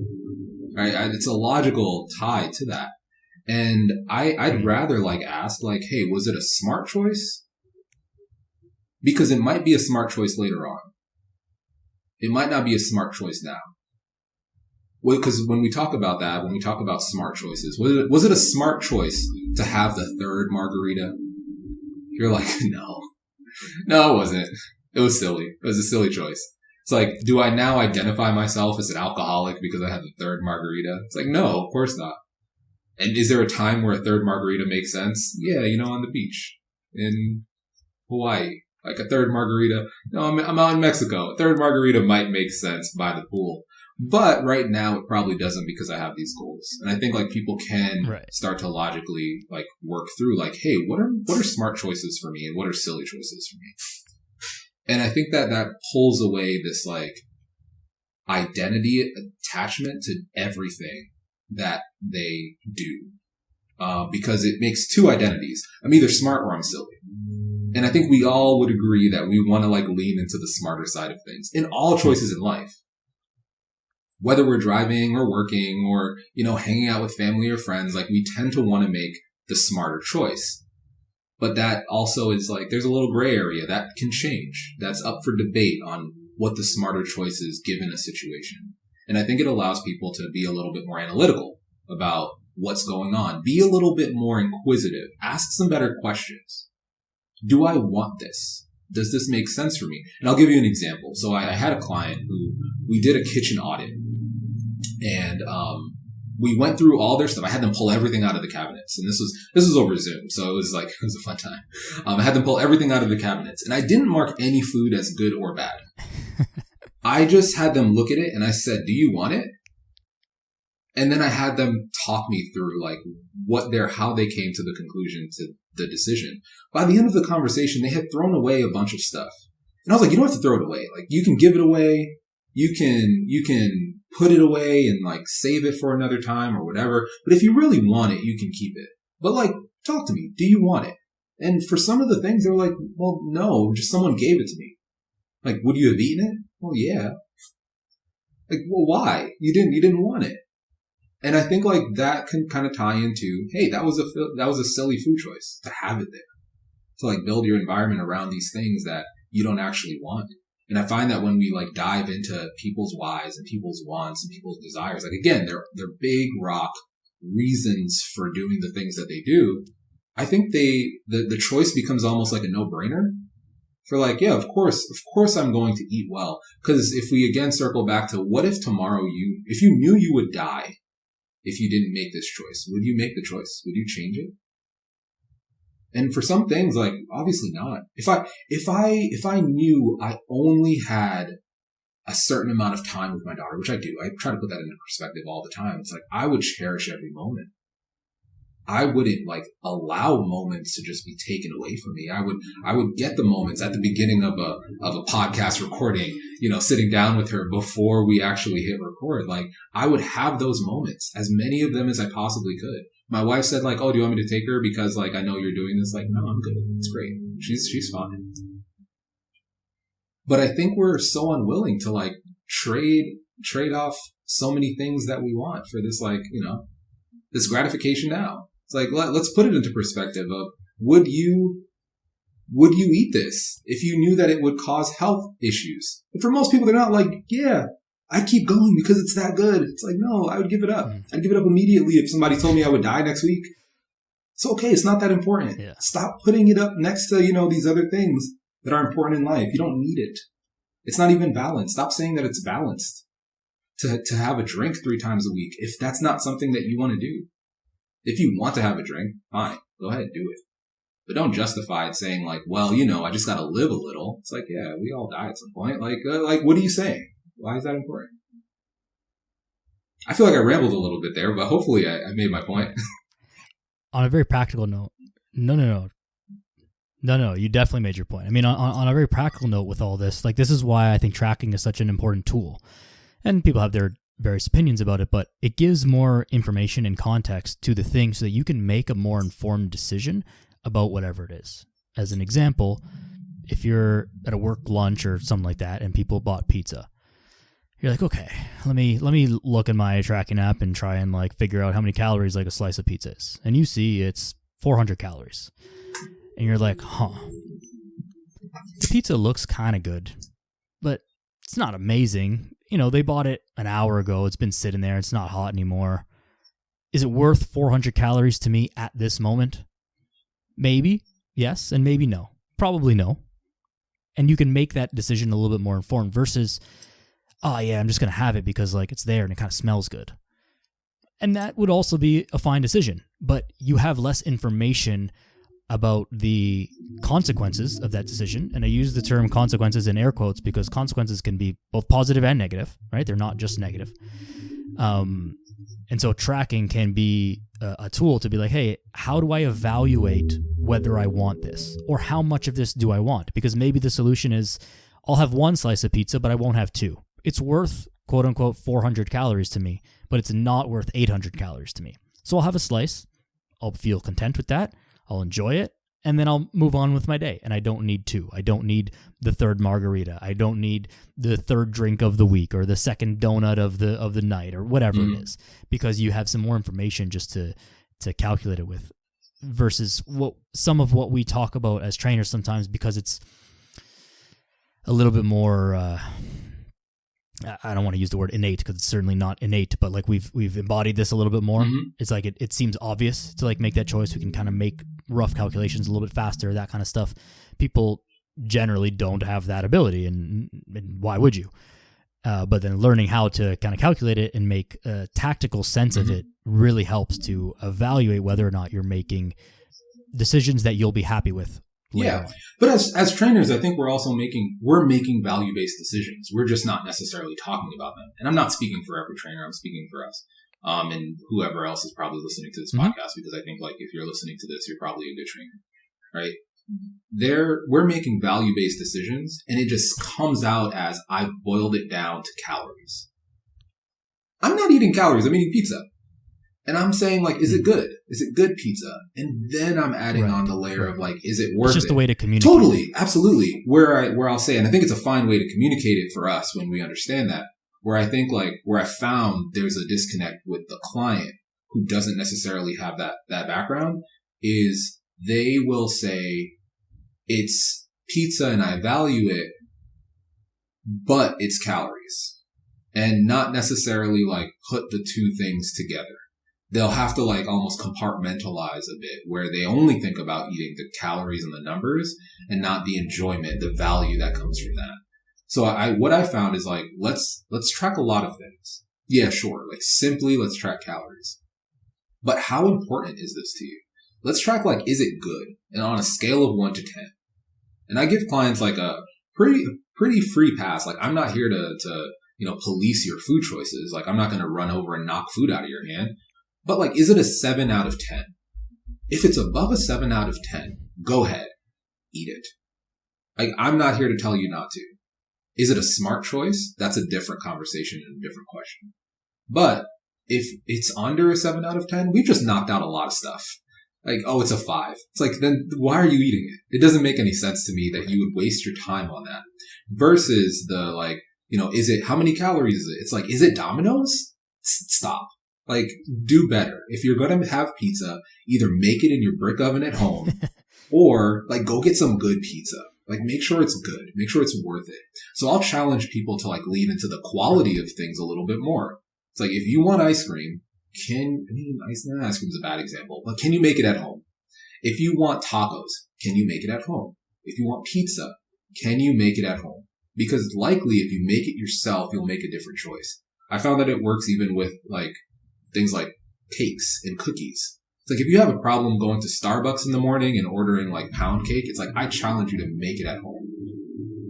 Right? It's a logical tie to that. And I'd rather like ask like, hey, was it a smart choice? Because it might be a smart choice later on. It might not be a smart choice now. Well, because when we talk about smart choices, was it a smart choice to have the third margarita? You're like, no, it wasn't. It was silly. It was a silly choice. It's like, do I now identify myself as an alcoholic because I had the third margarita? It's like, no, of course not. And is there a time where a third margarita makes sense? Yeah, you know, on the beach in Hawaii. Like a third margarita. No, I'm out in Mexico. A third margarita might make sense by the pool. But right now it probably doesn't because I have these goals. And I think like people can start to logically like work through like, hey, what are smart choices for me and what are silly choices for me? And I think that pulls away this like identity attachment to everything that they do. Because it makes two identities. I'm either smart or I'm silly. And I think we all would agree that we want to like lean into the smarter side of things in all choices in life. Whether we're driving or working or, you know, hanging out with family or friends, like we tend to want to make the smarter choice. But that also is like, there's a little gray area that can change. That's up for debate on what the smarter choice is given a situation. And I think it allows people to be a little bit more analytical about what's going on. Be a little bit more inquisitive. Ask some better questions. Do I want this? Does this make sense for me? And Was give you an example. So I had a client who we did a kitchen audit and, we went through all their stuff. I had them pull everything out of the cabinets, and this was over Zoom, so it was a fun time. I had them pull everything out of the cabinets, and I didn't mark any food as good or bad. I just had them look at it, and I said, "Do you want it?" And then I had them talk me through like how they came to the conclusion to the decision. By the end of the conversation, they had thrown away a bunch of stuff, and I was like, "You don't have to throw it away. Like you can give it away. You can put it away and like save it for another time or whatever. But if you really want it, you can keep it. But like, talk to me. Do you want it?" And for some of the things, they were like, "Well, no, just someone gave it to me." Like, would you have eaten it? Well, yeah. Like, well, why? You didn't want it. And I think like that can kind of tie into, hey, that was a silly food choice to have it there. To like build your environment around these things that you don't actually want. And I find that when we like dive into people's whys and people's wants and people's desires, like again, they're big rock reasons for doing the things that they do. I think the choice becomes almost like a no-brainer for like, yeah, of course I'm going to eat well. Because if we again circle back to what if tomorrow if you knew you would die if you didn't make this choice, would you make the choice? Would you change it? And for some things, like, obviously not. If I knew I only had a certain amount of time with my daughter, which I do, I try to put that into perspective all the time. It's like, I would cherish every moment. I wouldn't like allow moments to just be taken away from me. I would get the moments at the beginning of a podcast recording, sitting down with her before we actually hit record. Like, I would have those moments, as many of them as I possibly could. My wife said like, oh, do you want me to take her because like I know you're doing this? Like, no, I'm good. It's great. She's fine. But I think we're so unwilling to like trade off so many things that we want for this, like, this gratification now. It's like, let's put it into perspective of, would you eat this if you knew that it would cause health issues? And for most people, they're not like, yeah, I keep going because it's that good. It's like, no, I would give it up. I'd give it up immediately if somebody told me I would die next week. It's okay. It's not that important. Yeah. Stop putting it up next to, these other things that are important in life. You don't need it. It's not even balanced. Stop saying that it's balanced to have a drink 3 times a week if that's not something that you want to do. If you want to have a drink, fine. Go ahead, do it. But don't justify it saying like, well, I just got to live a little. It's like, yeah, we all die at some point. Like, what are you saying? Why is that important? I feel like I rambled a little bit there, but hopefully I made my point. On a very practical note, no, you definitely made your point. I mean, on a very practical note with all this, like, this is why I think tracking is such an important tool. And people have their various opinions about it, but it gives more information and context to the thing so that you can make a more informed decision about whatever it is. As an example, if you're at a work lunch or something like that and people bought pizza, you're like, okay, let me look at my tracking app and try and like figure out how many calories like a slice of pizza is. And you see it's 400 calories. And you're like, the pizza looks kind of good, but it's not amazing. They bought it an hour ago. It's been sitting there. It's not hot anymore. Is it worth 400 calories to me at this moment? Maybe yes, and maybe no. Probably no. And you can make that decision a little bit more informed versus, oh yeah, I'm just going to have it because like it's there and it kind of smells good. And that would also be a fine decision, but you have less information about the consequences of that decision. And I use the term consequences in air quotes because consequences can be both positive and negative, right? They're not just negative. And so tracking can be a tool to be like, hey, how do I evaluate whether I want this? Or how much of this do I want? Because maybe the solution is I'll have 1 slice of pizza, but I won't have 2. It's worth, quote unquote, 400 calories to me, but it's not worth 800 calories to me. So I'll have a slice. I'll feel content with that. I'll enjoy it, and then I'll move on with my day. And I don't need 2. I don't need the 3rd margarita. I don't need the 3rd drink of the week or the 2nd donut of the night or whatever it is, because you have some more information just to calculate it with, versus some of what we talk about as trainers sometimes, because it's a little bit more. I don't want to use the word innate because it's certainly not innate, but like we've embodied this a little bit more. Mm-hmm. It's like it seems obvious to like make that choice. We can kind of make rough calculations a little bit faster, that kind of stuff. People generally don't have that ability, and why would you? But then learning how to kind of calculate it and make a tactical sense of it really helps to evaluate whether or not you're making decisions that you'll be happy with. Yeah, but as trainers, I think we're making value-based decisions. We're just not necessarily talking about them. And I'm not speaking for every trainer. I'm speaking for us, and whoever else is probably listening to this podcast. Because I think like if you're listening to this, you're probably a good trainer, right? We're making value-based decisions, and it just comes out as I've boiled it down to calories. I'm not eating calories. I'm eating pizza. And I'm saying, like, is it good? Is it good pizza? And then I'm adding on the layer of, like, is it worth it? It's just a way to communicate. Totally. Absolutely. Where I'll say, and I think it's a fine way to communicate it for us when we understand that. Where I think like, where I found there's a disconnect with the client who doesn't necessarily have that background is they will say it's pizza and I value it, but it's calories, and not necessarily like put the two things together. They'll have to like almost compartmentalize a bit where they only think about eating the calories and the numbers and not the enjoyment, the value that comes from that. So what I found is like, let's track a lot of things. Yeah, sure. Like simply let's track calories. But how important is this to you? Let's track like, is it good? And on a scale of 1 to 10. And I give clients like a pretty free pass. Like I'm not here to, police your food choices. Like I'm not going to run over and knock food out of your hand. But like, is it a 7 out of 10? If it's above a 7 out of 10, go ahead, eat it. Like I'm not here to tell you not to. Is it a smart choice? That's a different conversation and a different question. But if it's under a 7 out of 10, we've just knocked out a lot of stuff. Like, oh, it's a 5. It's like, then why are you eating it? It doesn't make any sense to me that you would waste your time on that. Versus the like, is it, how many calories is it? It's like, is it Domino's? Stop. Like, do better. If you're going to have pizza, either make it in your brick oven at home or like go get some good pizza. Like make sure it's good. Make sure it's worth it. So I'll challenge people to like lean into the quality of things a little bit more. It's like, if you want ice cream, ice cream is a bad example, but can you make it at home? If you want tacos, can you make it at home? If you want pizza, can you make it at home? Because likely if you make it yourself, you'll make a different choice. I found that it works even with like things like cakes and cookies. It's like, if you have a problem going to Starbucks in the morning and ordering like pound cake, it's like, I challenge you to make it at home,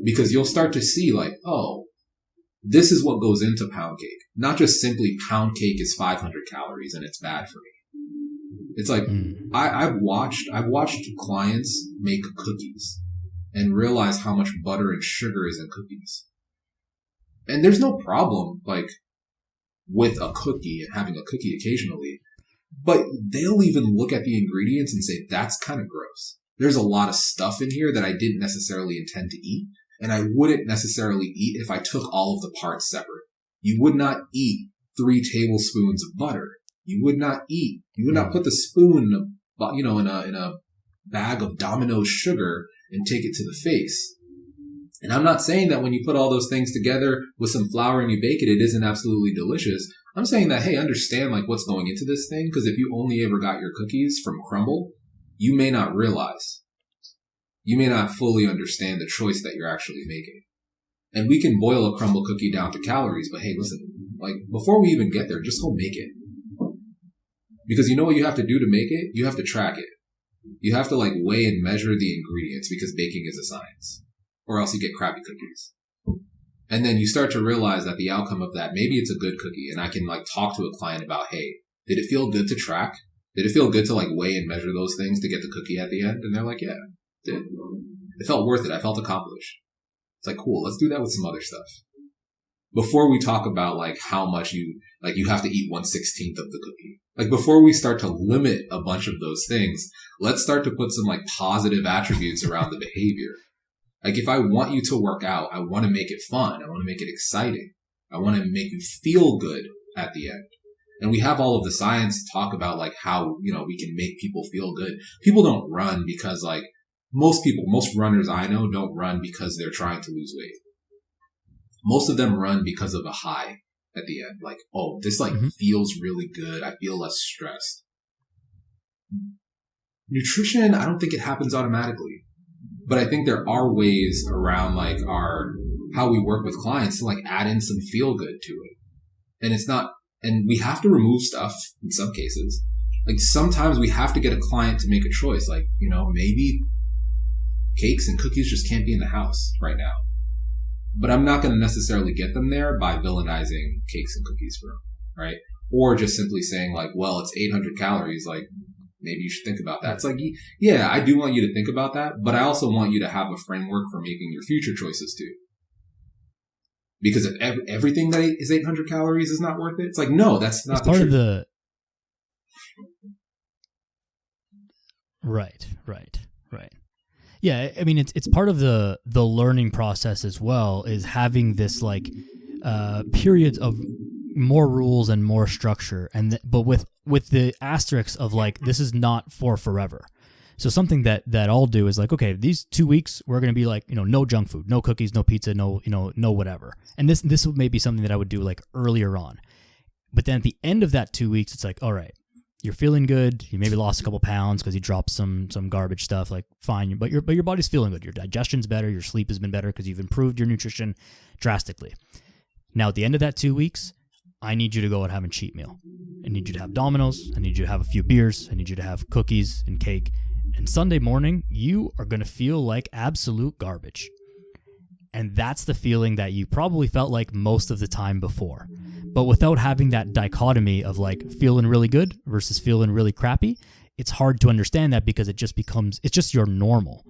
because you'll start to see like, oh, this is what goes into pound cake. Not just simply pound cake is 500 calories and it's bad for me. It's like, I've watched clients make cookies and realize how much butter and sugar is in cookies. And there's no problem like with a cookie and having a cookie occasionally, but they'll even look at the ingredients and say, that's kind of gross. There's a lot of stuff in here that I didn't necessarily intend to eat, and I wouldn't necessarily eat if I took all of the parts separate. You would not eat 3 tablespoons of butter. You would not put the spoon, in a bag of Domino's sugar and take it to the face. And I'm not saying that when you put all those things together with some flour and you bake it, it isn't absolutely delicious. I'm saying that, hey, understand like what's going into this thing, because if you only ever got your cookies from crumble, you may not realize. You may not fully understand the choice that you're actually making. And we can boil a crumble cookie down to calories, but hey, listen, like before we even get there, just go make it. Because you know what you have to do to make it? You have to track it. You have to like weigh and measure the ingredients, because baking is a science, or else you get crappy cookies. And then you start to realize that the outcome of that, maybe it's a good cookie, and I can like talk to a client about, hey, did it feel good to track? Did it feel good to like weigh and measure those things to get the cookie at the end? And they're like, yeah, it did. It felt worth it. I felt accomplished. It's like, cool, let's do that with some other stuff. Before we talk about like how much you have to eat 1/16 of the cookie. Like before we start to limit a bunch of those things, let's start to put some like positive attributes around the behavior. Like if I want you to work out, I want to make it fun. I want to make it exciting. I want to make you feel good at the end. And we have all of the science to talk about like how, we can make people feel good. People don't run because like most runners I know don't run because they're trying to lose weight. Most of them run because of a high at the end. Like, oh, this like feels really good. I feel less stressed. Nutrition, I don't think it happens automatically. But I think there are ways around like how we work with clients to like add in some feel good to it. And we have to remove stuff in some cases. Like sometimes we have to get a client to make a choice. Like, maybe cakes and cookies just can't be in the house right now. But I'm not going to necessarily get them there by villainizing cakes and cookies for them, right? Or just simply saying like, well, it's 800 calories. Like, maybe you should think about that. It's like, yeah, I do want you to think about that, but I also want you to have a framework for making your future choices too. Because if everything that is 800 calories is not worth it, it's like, no, that's not the truth. Right. Yeah, I mean, it's part of the learning process as well, is having this like periods of more rules and more structure, but with the asterisks of like, this is not for forever. So something that I'll do is like, okay, these 2 weeks we're going to be like, no junk food, no cookies, no pizza, no whatever. And this may be something that I would do like earlier on. But then at the end of that 2 weeks, it's like, all right, you're feeling good. You maybe lost a couple pounds because you dropped some garbage stuff, like fine, but your body's feeling good. Your digestion's better. Your sleep has been better because you've improved your nutrition drastically. Now at the end of that 2 weeks, I need you to go and have a cheat meal. I need you to have Domino's. I need you to have a few beers. I need you to have cookies and cake. And Sunday morning, you are going to feel like absolute garbage. And that's the feeling that you probably felt like most of the time before. But without having that dichotomy of like feeling really good versus feeling really crappy, it's hard to understand that because it's just your normal.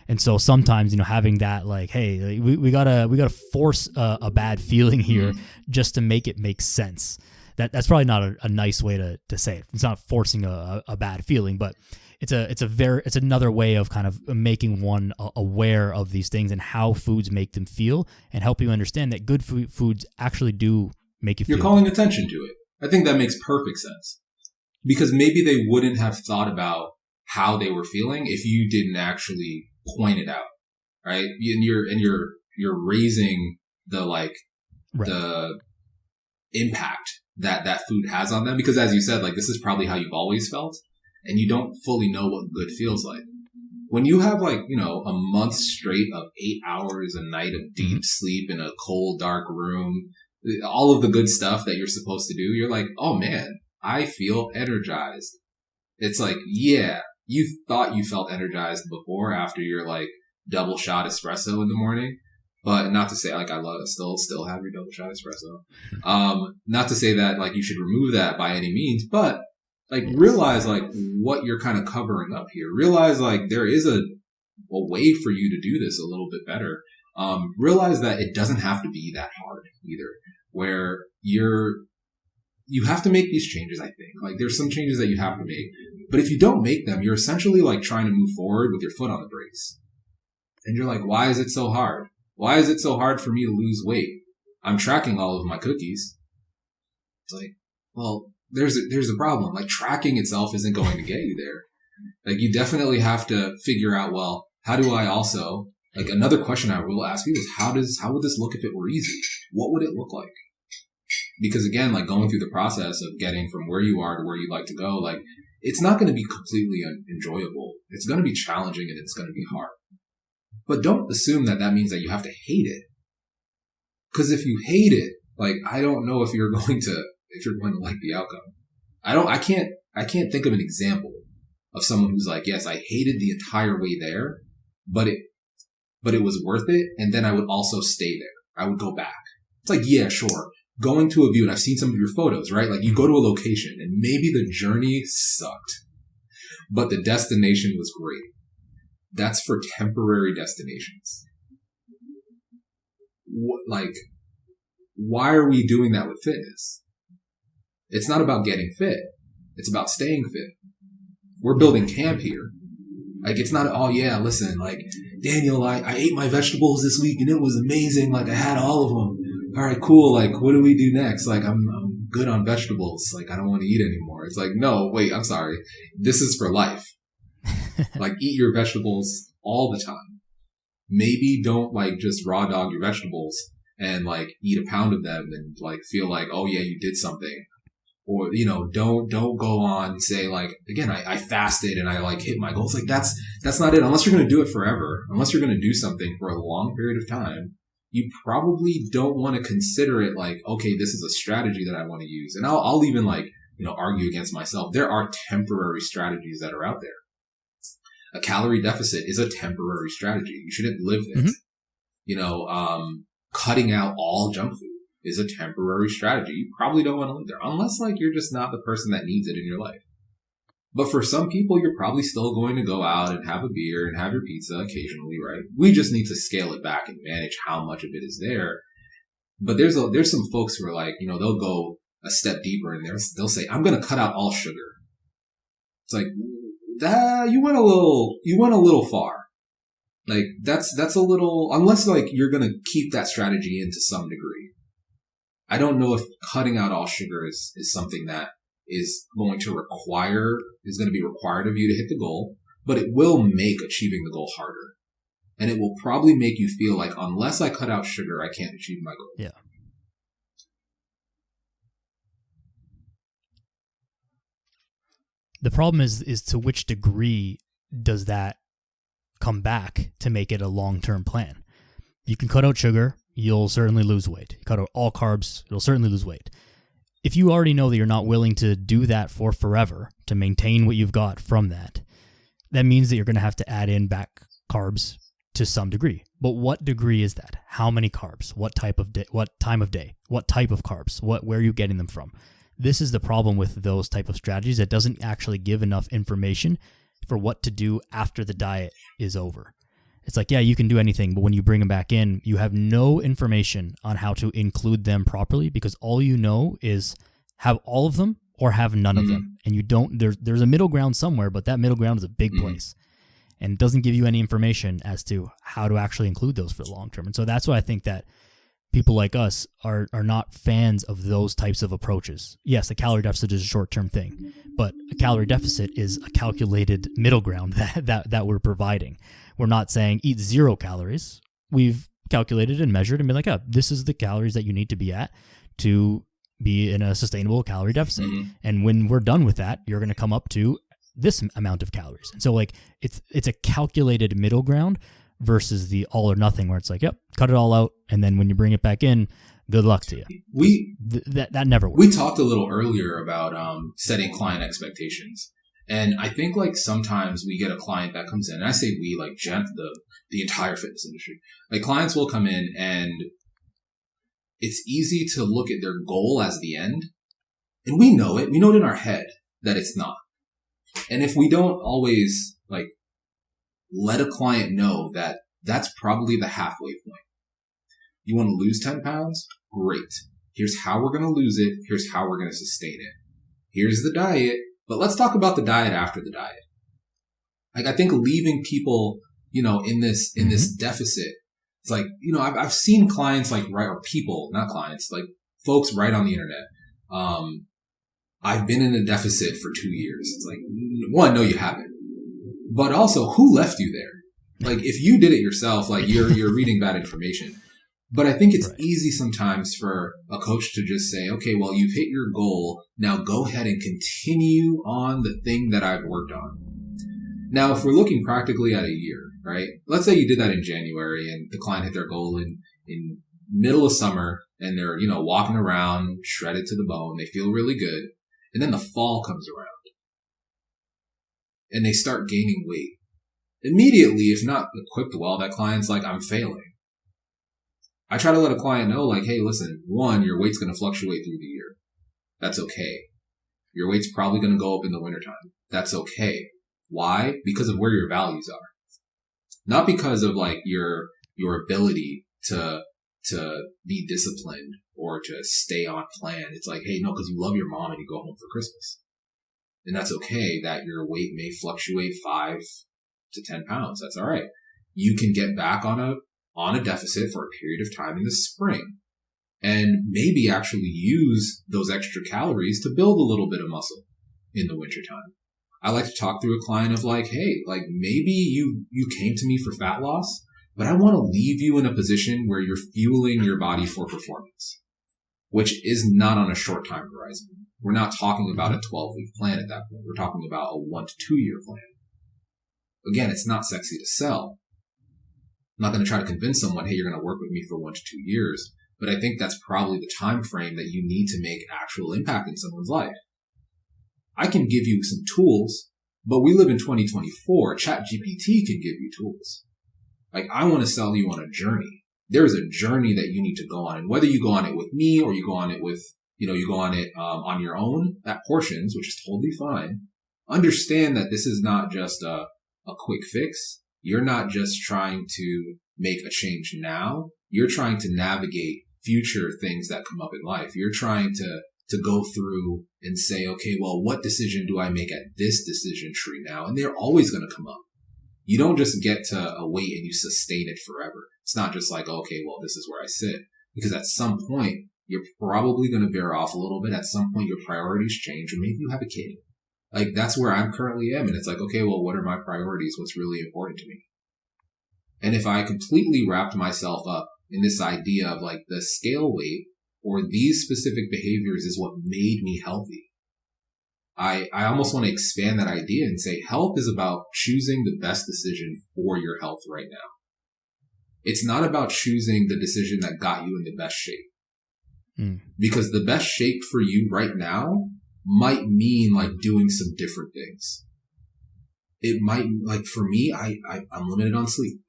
And so sometimes, having that like, hey, we gotta force a bad feeling here just to make it make sense. That's probably not a nice way to say it. It's not forcing a bad feeling, but it's another way of kind of making one aware of these things and how foods make them feel, and help you understand that good foods actually do make you feel. You're calling attention to it. I think that makes perfect sense, because maybe they wouldn't have thought about how they were feeling if you didn't actually point it out, right? And you're raising the right. the impact that food has on them, because as you said, like, this is probably how you've always felt, and you don't fully know what good feels like. When you have like, a month straight of 8 hours a night of deep sleep in a cold, dark room, all of the good stuff that you're supposed to do, you're like, oh man, I feel energized. It's like, yeah, you thought you felt energized before after your like double shot espresso in the morning. But not to say like I love still have your double shot espresso. Not to say that like you should remove that by any means, but like realize like what you're kind of covering up here. Realize like there is a way for you to do this a little bit better. Realize that it doesn't have to be that hard either, where you have to make these changes. I think like there's some changes that you have to make, but if you don't make them, you're essentially like trying to move forward with your foot on the brakes. And you're like, why is it so hard? Why is it so hard for me to lose weight? I'm tracking all of my cookies. It's like, well, there's a problem. Like tracking itself isn't going to get you there. Like you definitely have to figure out, well, how do I also, like another question I will ask you is how would this look if it were easy? What would it look like? Because again, like going through the process of getting from where you are to where you'd like to go, like it's not going to be completely enjoyable. It's going to be challenging and it's going to be hard. But don't assume that means that you have to hate it. Because if you hate it, like I don't know if you're going to like the outcome. I can't think of an example of someone who's like, yes, I hated the entire way there, but it was worth it, and then I would also stay there. I would go back. It's like, yeah, sure. Going to a view, and I've seen some of your photos, right? Like you go to a location and maybe the journey sucked, but the destination was great. That's for temporary destinations. Like, why are we doing that with fitness? It's not about getting fit. It's about staying fit. We're building camp here. Like, it's not, oh yeah, listen, like, Daniel, I ate my vegetables this week and it was amazing. Like, I had all of them. All right, cool. Like, what do we do next? Like, I'm good on vegetables. Like, I don't want to eat anymore. It's like, no, wait, I'm sorry. This is for life. Like, eat your vegetables all the time. Maybe don't, like, just raw dog your vegetables and, like, eat a pound of them and, like, feel like, oh, yeah, you did something. Or, don't go on and say, like, again, I fasted and I, like, hit my goals. Like, that's not it. Unless you're going to do it forever, unless you're going to do something for a long period of time, you probably don't want to consider it like, okay, this is a strategy that I want to use. And I'll even, like, argue against myself. There are temporary strategies that are out there. A calorie deficit is a temporary strategy. You shouldn't live it. Mm-hmm. Cutting out all junk food is a temporary strategy. You probably don't want to live there unless like you're just not the person that needs it in your life. But for some people, you're probably still going to go out and have a beer and have your pizza occasionally, right? We just need to scale it back and manage how much of it is there. But there's some folks who are like, they'll go a step deeper and they'll say, I'm going to cut out all sugar. It's like, you went a little far. Like that's a little, unless like you're going to keep that strategy in to some degree. I don't know if cutting out all sugar is something that is going to be required of you to hit the goal, but it will make achieving the goal harder. And it will probably make you feel like unless I cut out sugar, I can't achieve my goal. Yeah. The problem is to which degree does that come back to make it a long-term plan? You can cut out sugar, you'll certainly lose weight. Cut out all carbs, you'll certainly lose weight. If you already know that you're not willing to do that for forever, to maintain what you've got from that, that means that you're going to have to add in back carbs to some degree. But what degree is that? How many carbs? What type of day? What time of day? What type of carbs? Where are you getting them from? This is the problem with those type of strategies. It doesn't actually give enough information for what to do after the diet is over. It's like, yeah, you can do anything, but when you bring them back in, you have no information on how to include them properly, because all you know is have all of them or have none of them. And you don't, there's a middle ground somewhere, but that middle ground is a big place. And it doesn't give you any information as to how to actually include those for the long term. And so that's why I think that people like us are not fans of those types of approaches. Yes, a calorie deficit is a short-term thing, but a calorie deficit is a calculated middle ground that we're providing. We're not saying eat 0 calories. We've calculated and measured and been like, oh, this is the calories that you need to be at to be in a sustainable calorie deficit. And when we're done with that, you're going to come up to this amount of calories. And so like it's a calculated middle ground versus the all or nothing where it's like, yep, cut it all out, and then when you bring it back in, good luck to you. That never works. We talked a little earlier about setting client expectations. And I think like sometimes we get a client that comes in, and I say we, like the entire fitness industry. Like clients will come in and it's easy to look at their goal as the end. And we know it in our head that it's not. And if we don't always like let a client know that that's probably the halfway point. You want to lose 10 pounds? Great. Here's how we're going to lose it. Here's how we're going to sustain it. Here's the diet. But let's talk about the diet after the diet. Like, I think leaving people, in this deficit, it's like, I've seen clients or people, not clients, like folks write on the internet. I've been in a deficit for 2 years. It's like, one, no, you haven't. But also, who left you there? Like, if you did it yourself, like you're reading bad information. But I think it's easy sometimes for a coach to just say, okay, well, you've hit your goal. Now go ahead and continue on the thing that I've worked on. Now, if we're looking practically at a year, right? Let's say you did that in January and the client hit their goal in middle of summer and they're, walking around shredded to the bone. They feel really good. And then the fall comes around and they start gaining weight. Immediately, if not equipped well, that client's like, I'm failing. I try to let a client know, like, hey, listen, one, your weight's going to fluctuate through the year. That's okay. Your weight's probably going to go up in the wintertime. That's okay. Why? Because of where your values are. Not because of like your ability to be disciplined or to stay on plan. It's like, hey, no, because you love your mom and you go home for Christmas. And that's okay that your weight may fluctuate 5 to 10 pounds. That's all right. You can get back on a deficit for a period of time in the spring and maybe actually use those extra calories to build a little bit of muscle in the wintertime. I like to talk through a client of like, hey, like maybe you came to me for fat loss, but I want to leave you in a position where you're fueling your body for performance, which is not on a short time horizon. We're not talking about a 12-week plan at that point. We're talking about a 1 to 2 year plan. Again, it's not sexy to sell. I'm not going to try to convince someone, hey, you're going to work with me for 1 to 2 years. But I think that's probably the time frame that you need to make actual impact in someone's life. I can give you some tools, but we live in 2024. ChatGPT can give you tools. Like, I want to sell you on a journey. There is a journey that you need to go on. And whether you go on it with me or you go on it with, you go on it on your own at portions, which is totally fine. Understand that this is not just a quick fix. You're not just trying to make a change now. You're trying to navigate future things that come up in life. You're trying to go through and say, okay, well, what decision do I make at this decision tree now? And they're always going to come up. You don't just get to a weight and you sustain it forever. It's not just like, okay, well, this is where I sit. Because at some point, You're probably going to veer off a little bit. At some point, your priorities change, or maybe you have a kid. Like, that's where I'm currently am. And it's like, okay, well, what are my priorities? What's really important to me? And if I completely wrapped myself up in this idea of like the scale weight or these specific behaviors is what made me healthy, I almost want to expand that idea and say health is about choosing the best decision for your health right now. It's not about choosing the decision that got you in the best shape. Because the best shape for you right now might mean like doing some different things. It might, like for me, I'm limited on sleep.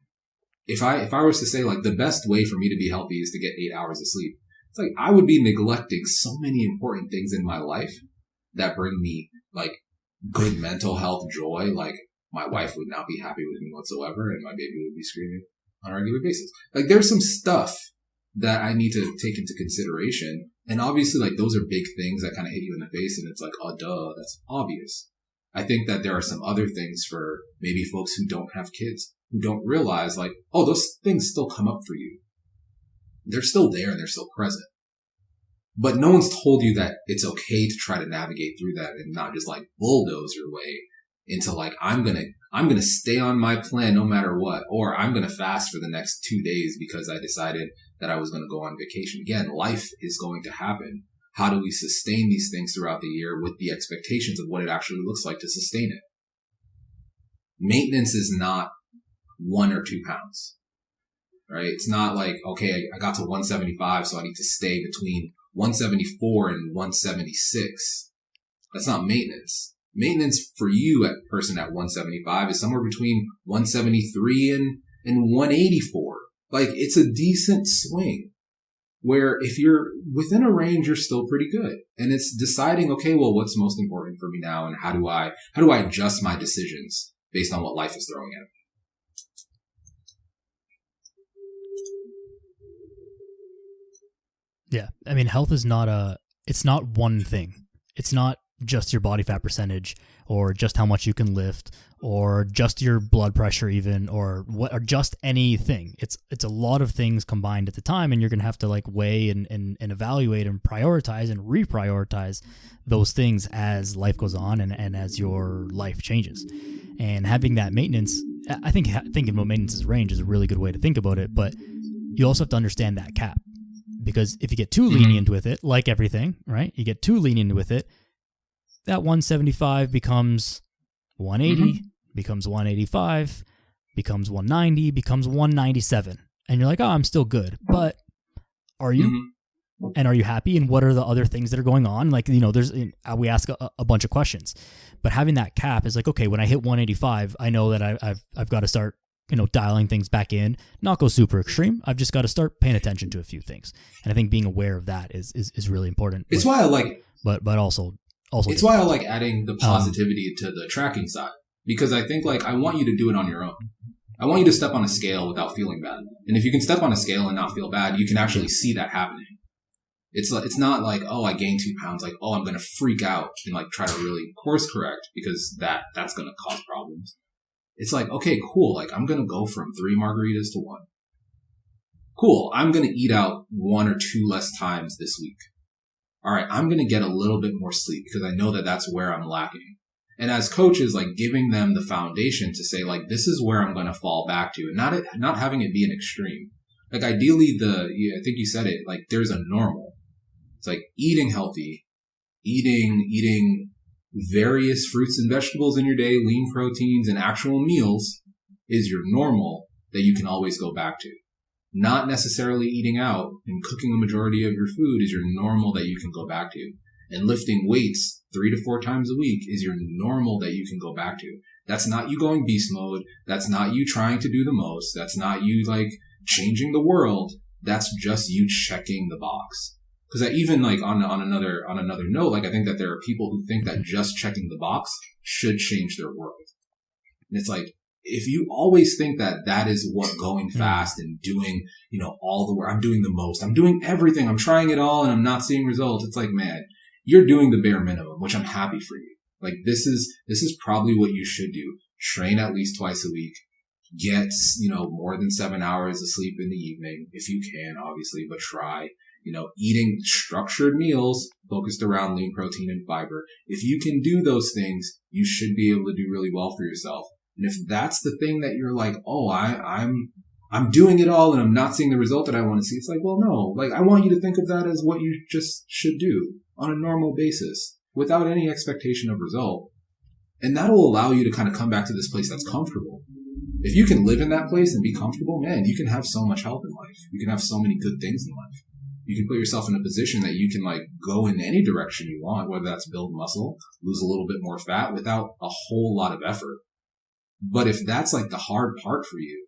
If I was to say like the best way for me to be healthy is to get 8 hours of sleep, it's like I would be neglecting so many important things in my life that bring me like good mental health joy. Like my wife would not be happy with me whatsoever, and my baby would be screaming on a regular basis. Like there's some stuff that I need to take into consideration. And obviously like those are big things that kind of hit you in the face, and it's like, oh duh, that's obvious. I think that there are some other things for maybe folks who don't have kids, who don't realize like, oh, those things still come up for you. They're still there and they're still present. But no one's told you that it's okay to try to navigate through that and not just like bulldoze your way into like, I'm going to stay on my plan no matter what, or I'm going to fast for the next 2 days because I decided that I was going to go on vacation. Again, life is going to happen. How do we sustain these things throughout the year with the expectations of what it actually looks like to sustain it? Maintenance is not 1 or 2 pounds, right? It's not like, okay, I got to 175, so I need to stay between 174 and 176. That's not maintenance. Maintenance for you, a person at 175, is somewhere between 173 and 184. Like, it's a decent swing where if you're within a range, you're still pretty good. And it's deciding, okay, well, what's most important for me now, and how do I adjust my decisions based on what life is throwing at me? Yeah. I mean, health is it's not one thing. It's not just your body fat percentage or just how much you can lift or just your blood pressure even or just anything. It's a lot of things combined at the time, and you're going to have to like weigh and evaluate and prioritize and reprioritize those things as life goes on and as your life changes. And having that maintenance, I think thinking about maintenance as range is a really good way to think about it, but you also have to understand that cap. Because if you get too lenient with it, like everything, right? You get too lenient with it, that 175 becomes 180, becomes 185, becomes 190, becomes 197. And you're like, oh, I'm still good. But are you? And are you happy? And what are the other things that are going on? Like, you know, we ask a bunch of questions. But having that cap is like, okay, when I hit 185, I know that I've got to start, you know, dialing things back in, not go super extreme. I've just got to start paying attention to a few things. And I think being aware of that is really important. It's why I like, but also it's why I like adding the positivity to the tracking side, because I think like, I want you to do it on your own. I want you to step on a scale without feeling bad. And if you can step on a scale and not feel bad, you can actually see that happening. It's not like, oh, I gained 2 pounds. Like, oh, I'm going to freak out and like try to really course correct because that's going to cause problems. It's like, okay, cool. Like, I'm going to go from 3 margaritas to 1. Cool. I'm going to eat out 1 or 2 less times this week. All right. I'm going to get a little bit more sleep because I know that that's where I'm lacking. And as coaches, like giving them the foundation to say, like, this is where I'm going to fall back to, and not having it be an extreme. Like, ideally, I think you said it, like, there's a normal. It's like eating healthy, eating various fruits and vegetables in your day, lean proteins and actual meals is your normal that you can always go back to. Not necessarily eating out and cooking a majority of your food is your normal that you can go back to. And lifting weights 3 to 4 times a week is your normal that you can go back to. That's not you going beast mode. That's not you trying to do the most. That's not you like changing the world. That's just you checking the box. Because even like on another note, like I think that there are people who think that just checking the box should change their world. And it's like, if you always think that is what going fast and doing, you know, all the work, I'm doing the most, I'm doing everything, I'm trying it all and I'm not seeing results. It's like, man, you're doing the bare minimum, which I'm happy for you. Like this is probably what you should do. Train at least twice a week. Get, you know, more than 7 hours of sleep in the evening if you can, obviously, but try. eating structured meals focused around lean protein and fiber. If you can do those things, you should be able to do really well for yourself. And if that's the thing that you're like, oh, I'm doing it all and I'm not seeing the result that I want to see, it's like, well, no, like I want you to think of that as what you just should do on a normal basis without any expectation of result. And that will allow you to kind of come back to this place that's comfortable. If you can live in that place and be comfortable, man, you can have so much health in life. You can have so many good things in life. You can put yourself in a position that you can like go in any direction you want, whether that's build muscle, lose a little bit more fat without a whole lot of effort. But if that's like the hard part for you,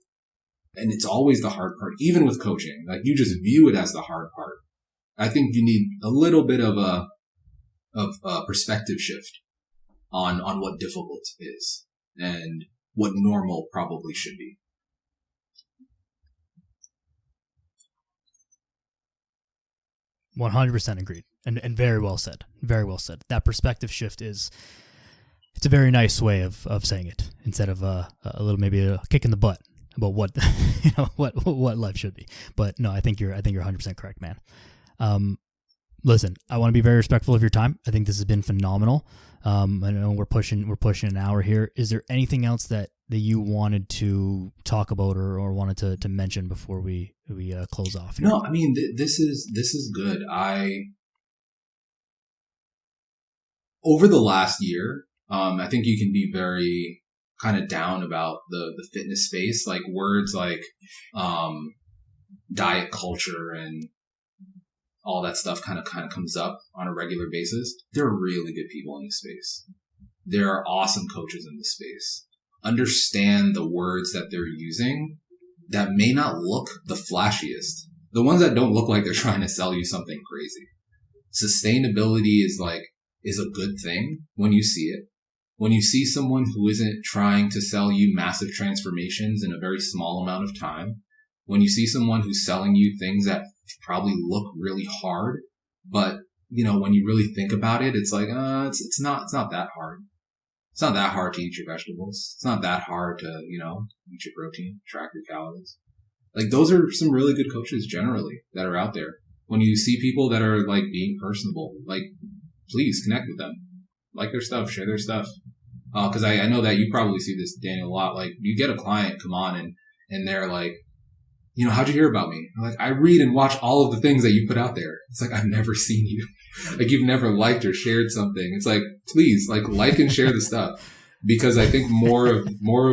and it's always the hard part, even with coaching, like you just view it as the hard part, I think you need a little bit of a perspective shift on what difficult is and what normal probably should be. "100% agreed, and very well said. Very well said. That perspective shift it's a very nice way of saying it instead of a little maybe a kick in the butt about what what life should be. But no, I think you're 100% correct, man. Listen, I want to be very respectful of your time. I think this has been phenomenal. I know we're pushing an hour here. Is there anything else that you wanted to talk about or wanted to mention before we close off here? No, I mean, this is good. Over the last year, I think you can be very kind of down about the fitness space, like words like diet culture and all that stuff kind of comes up on a regular basis. There are really good people in this space. There are awesome coaches in this space. Understand the words that they're using that may not look the flashiest. The ones that don't look like they're trying to sell you something crazy. Sustainability is a good thing when you see it. When you see someone who isn't trying to sell you massive transformations in a very small amount of time, when you see someone who's selling you things that probably look really hard, but when you really think about it, it's like, it's not that hard. It's not that hard to eat your vegetables. It's not that hard to, eat your protein, track your calories. Like those are some really good coaches generally that are out there. When you see people that are like being personable, like please connect with them, like their stuff, share their stuff. Cause I know that you probably see this, Daniel, a lot. Like you get a client come on and they're like, how'd you hear about me? I'm like, I read and watch all of the things that you put out there. It's like, I've never seen you. Like you've never liked or shared something. It's like, please like and share the stuff, because I think more of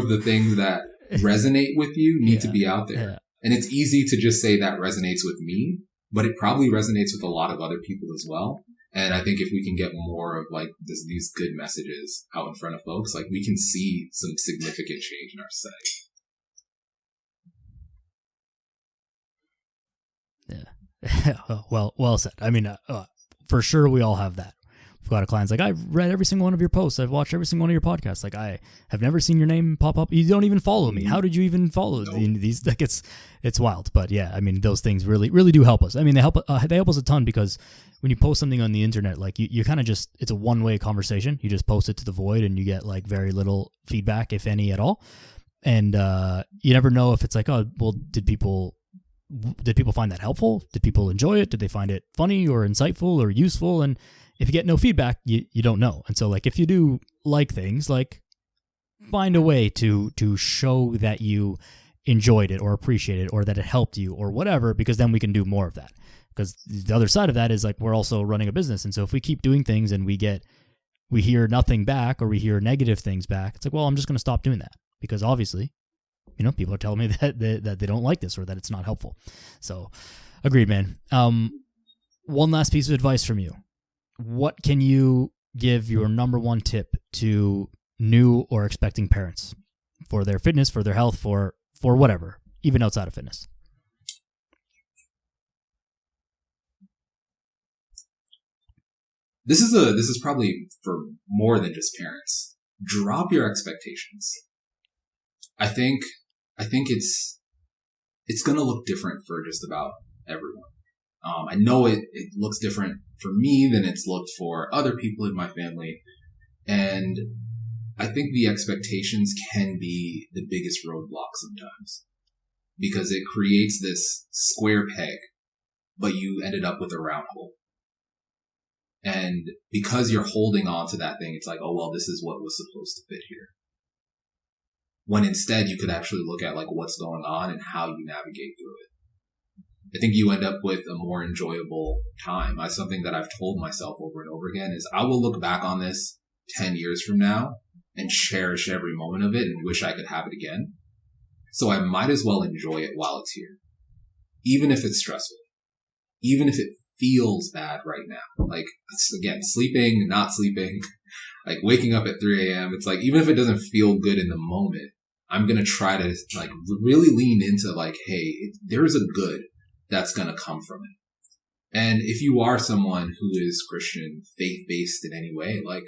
the things that resonate with you need to be out there. Yeah. And it's easy to just say that resonates with me, but it probably resonates with a lot of other people as well. And I think if we can get more of like these good messages out in front of folks, like we can see some significant change in our society. Yeah. Well said. I mean, for sure we all have that. We've got a client's like, I've read every single one of your posts. I've watched every single one of your podcasts. Like I have never seen your name pop up. You don't even follow me. How did you even follow these? Like it's wild. But yeah, I mean, those things really, really do help us. I mean, they help us a ton, because when you post something on the internet, like you kind of just, it's a one-way conversation. You just post it to the void and you get like very little feedback, if any at all. And you never know if it's like, oh, well, did people find that helpful? Did people enjoy it? Did they find it funny or insightful or useful? And if you get no feedback, you don't know. And so like if you do like things, like find a way to show that you enjoyed it or appreciate it or that it helped you or whatever, because then we can do more of that. Because the other side of that is like we're also running a business. And so if we keep doing things and we hear nothing back or we hear negative things back, it's like, well, I'm just going to stop doing that, because obviously people are telling me that they don't like this or that it's not helpful. So agreed, man. One last piece of advice from you. What can you give your number one tip to new or expecting parents for their fitness, for their health, for whatever, even outside of fitness? This is probably for more than just parents. Drop your expectations. I think it's going to look different for just about everyone. I know it looks different for me than it's looked for other people in my family. And I think the expectations can be the biggest roadblock sometimes, because it creates this square peg but you ended up with a round hole. And because you're holding on to that thing, it's like, oh, well, this is what was supposed to fit here. When instead you could actually look at like what's going on and how you navigate through it. I think you end up with a more enjoyable time. That's something that I've told myself over and over again is I will look back on this 10 years from now and cherish every moment of it and wish I could have it again. So I might as well enjoy it while it's here. Even if it's stressful. Even if it feels bad right now. Like, again, sleeping, not sleeping, like waking up at 3 a.m. It's like, even if it doesn't feel good in the moment, I'm going to try to like really lean into like, hey, there's a good that's going to come from it. And if you are someone who is Christian, faith-based in any way, like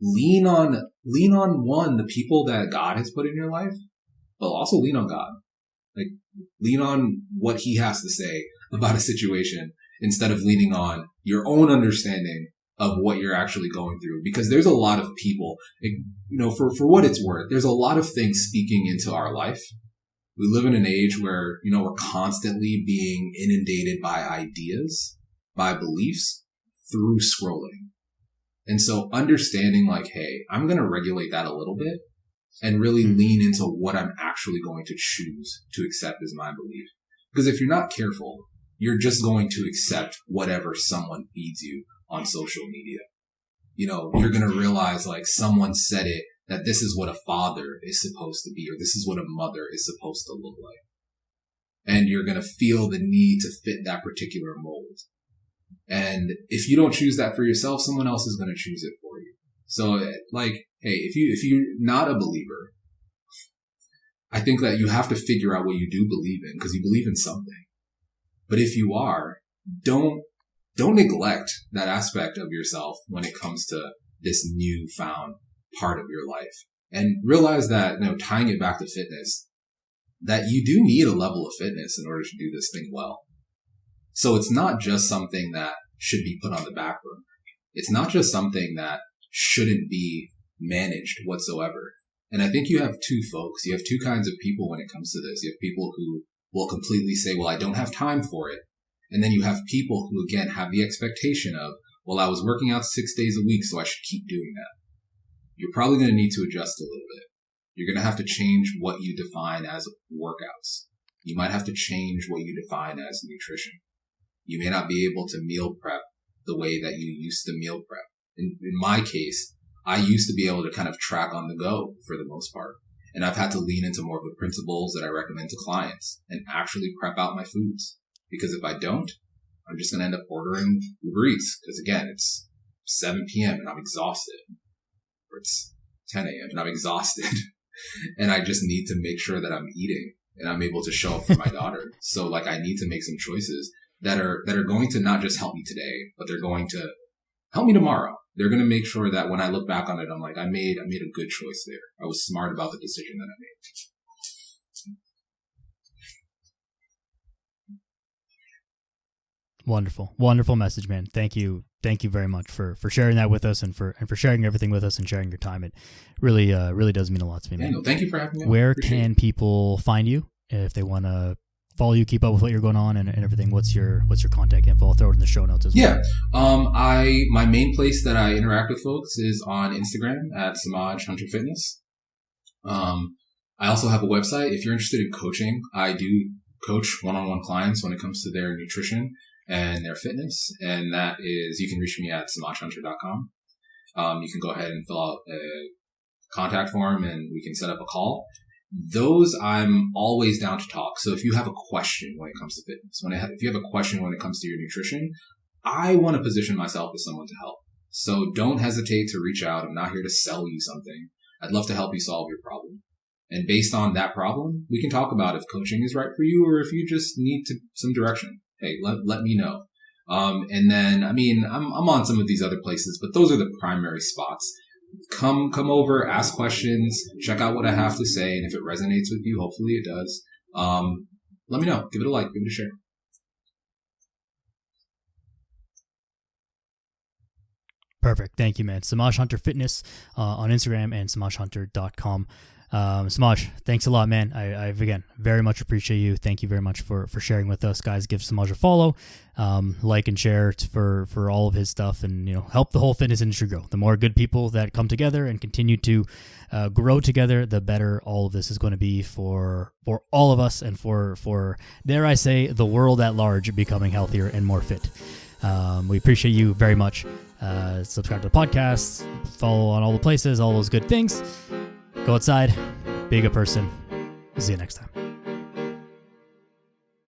lean on one, the people that God has put in your life, but also lean on God. Like lean on what he has to say about a situation instead of leaning on your own understanding of what you're actually going through. Because there's a lot of people, for what it's worth, there's a lot of things speaking into our life. We live in an age where, we're constantly being inundated by ideas, by beliefs through scrolling. And so understanding like, hey, I'm going to regulate that a little bit and really lean into what I'm actually going to choose to accept as my belief. Because if you're not careful, you're just going to accept whatever someone feeds you on social media. You're going to realize like someone said it, that this is what a father is supposed to be, or this is what a mother is supposed to look like. And you're going to feel the need to fit that particular mold. And if you don't choose that for yourself, someone else is going to choose it for you. So like, hey, if you're not a believer, I think that you have to figure out what you do believe in because you believe in something. But if you are, don't neglect that aspect of yourself when it comes to this newfound part of your life. And realize that, tying it back to fitness, that you do need a level of fitness in order to do this thing well. So it's not just something that should be put on the back burner. It's not just something that shouldn't be managed whatsoever. And I think you have two folks. You have two kinds of people when it comes to this. You have people who will completely say, well, I don't have time for it. And then you have people who, again, have the expectation of, well, I was working out 6 days a week, so I should keep doing that. You're probably going to need to adjust a little bit. You're going to have to change what you define as workouts. You might have to change what you define as nutrition. You may not be able to meal prep the way that you used to meal prep. In my case, I used to be able to kind of track on the go for the most part. And I've had to lean into more of the principles that I recommend to clients and actually prep out my foods. Because if I don't, I'm just going to end up ordering Uber Eats. Because again, it's 7 p.m. and I'm exhausted. Or it's 10 a.m. and I'm exhausted. And I just need to make sure that I'm eating and I'm able to show up for my daughter. So like I need to make some choices that are going to not just help me today, but they're going to help me tomorrow. They're going to make sure that when I look back on it, I'm like, I made a good choice there. I was smart about the decision that I made. Wonderful message, man. Thank you very much for sharing that with us and for sharing everything with us and sharing your time. It really does mean a lot to me, man. No, thank you for having me. Where can people find you if they want to follow you, keep up with what you're going on and everything? What's your contact info? I'll throw it in the show notes as well. Yeah. My main place that I interact with folks is on Instagram at Semaj Hunter Fitness. I also have a website. If you're interested in coaching, I do coach one-on-one clients when it comes to their nutrition and their fitness. And that is, you can reach me at semajhunter.com. You can go ahead and fill out a contact form and we can set up a call. Those I'm always down to talk. So if you have a question when it comes to fitness, if you have a question when it comes to your nutrition, I want to position myself as someone to help. So don't hesitate to reach out. I'm not here to sell you something. I'd love to help you solve your problem. And based on that problem, we can talk about if coaching is right for you or if you just need some direction. Hey, let me know. And then, I'm on some of these other places, but those are the primary spots. Come over, ask questions, check out what I have to say. And if it resonates with you, hopefully it does. Let me know. Give it a like, give it a share. Perfect. Thank you, man. Semaj Hunter Fitness on Instagram and semajhunter.com. Semaj, thanks a lot, man. I've again very much appreciate you. Thank you very much for sharing with us, guys. Give Semaj a follow, like and share for all of his stuff, and help the whole fitness industry grow. The more good people that come together and continue to grow together, the better all of this is going to be for all of us, and for dare I say, the world at large becoming healthier and more fit. We appreciate you very much. Subscribe to the podcast, follow on all the places, all those good things. Go outside, be a good person. See you next time.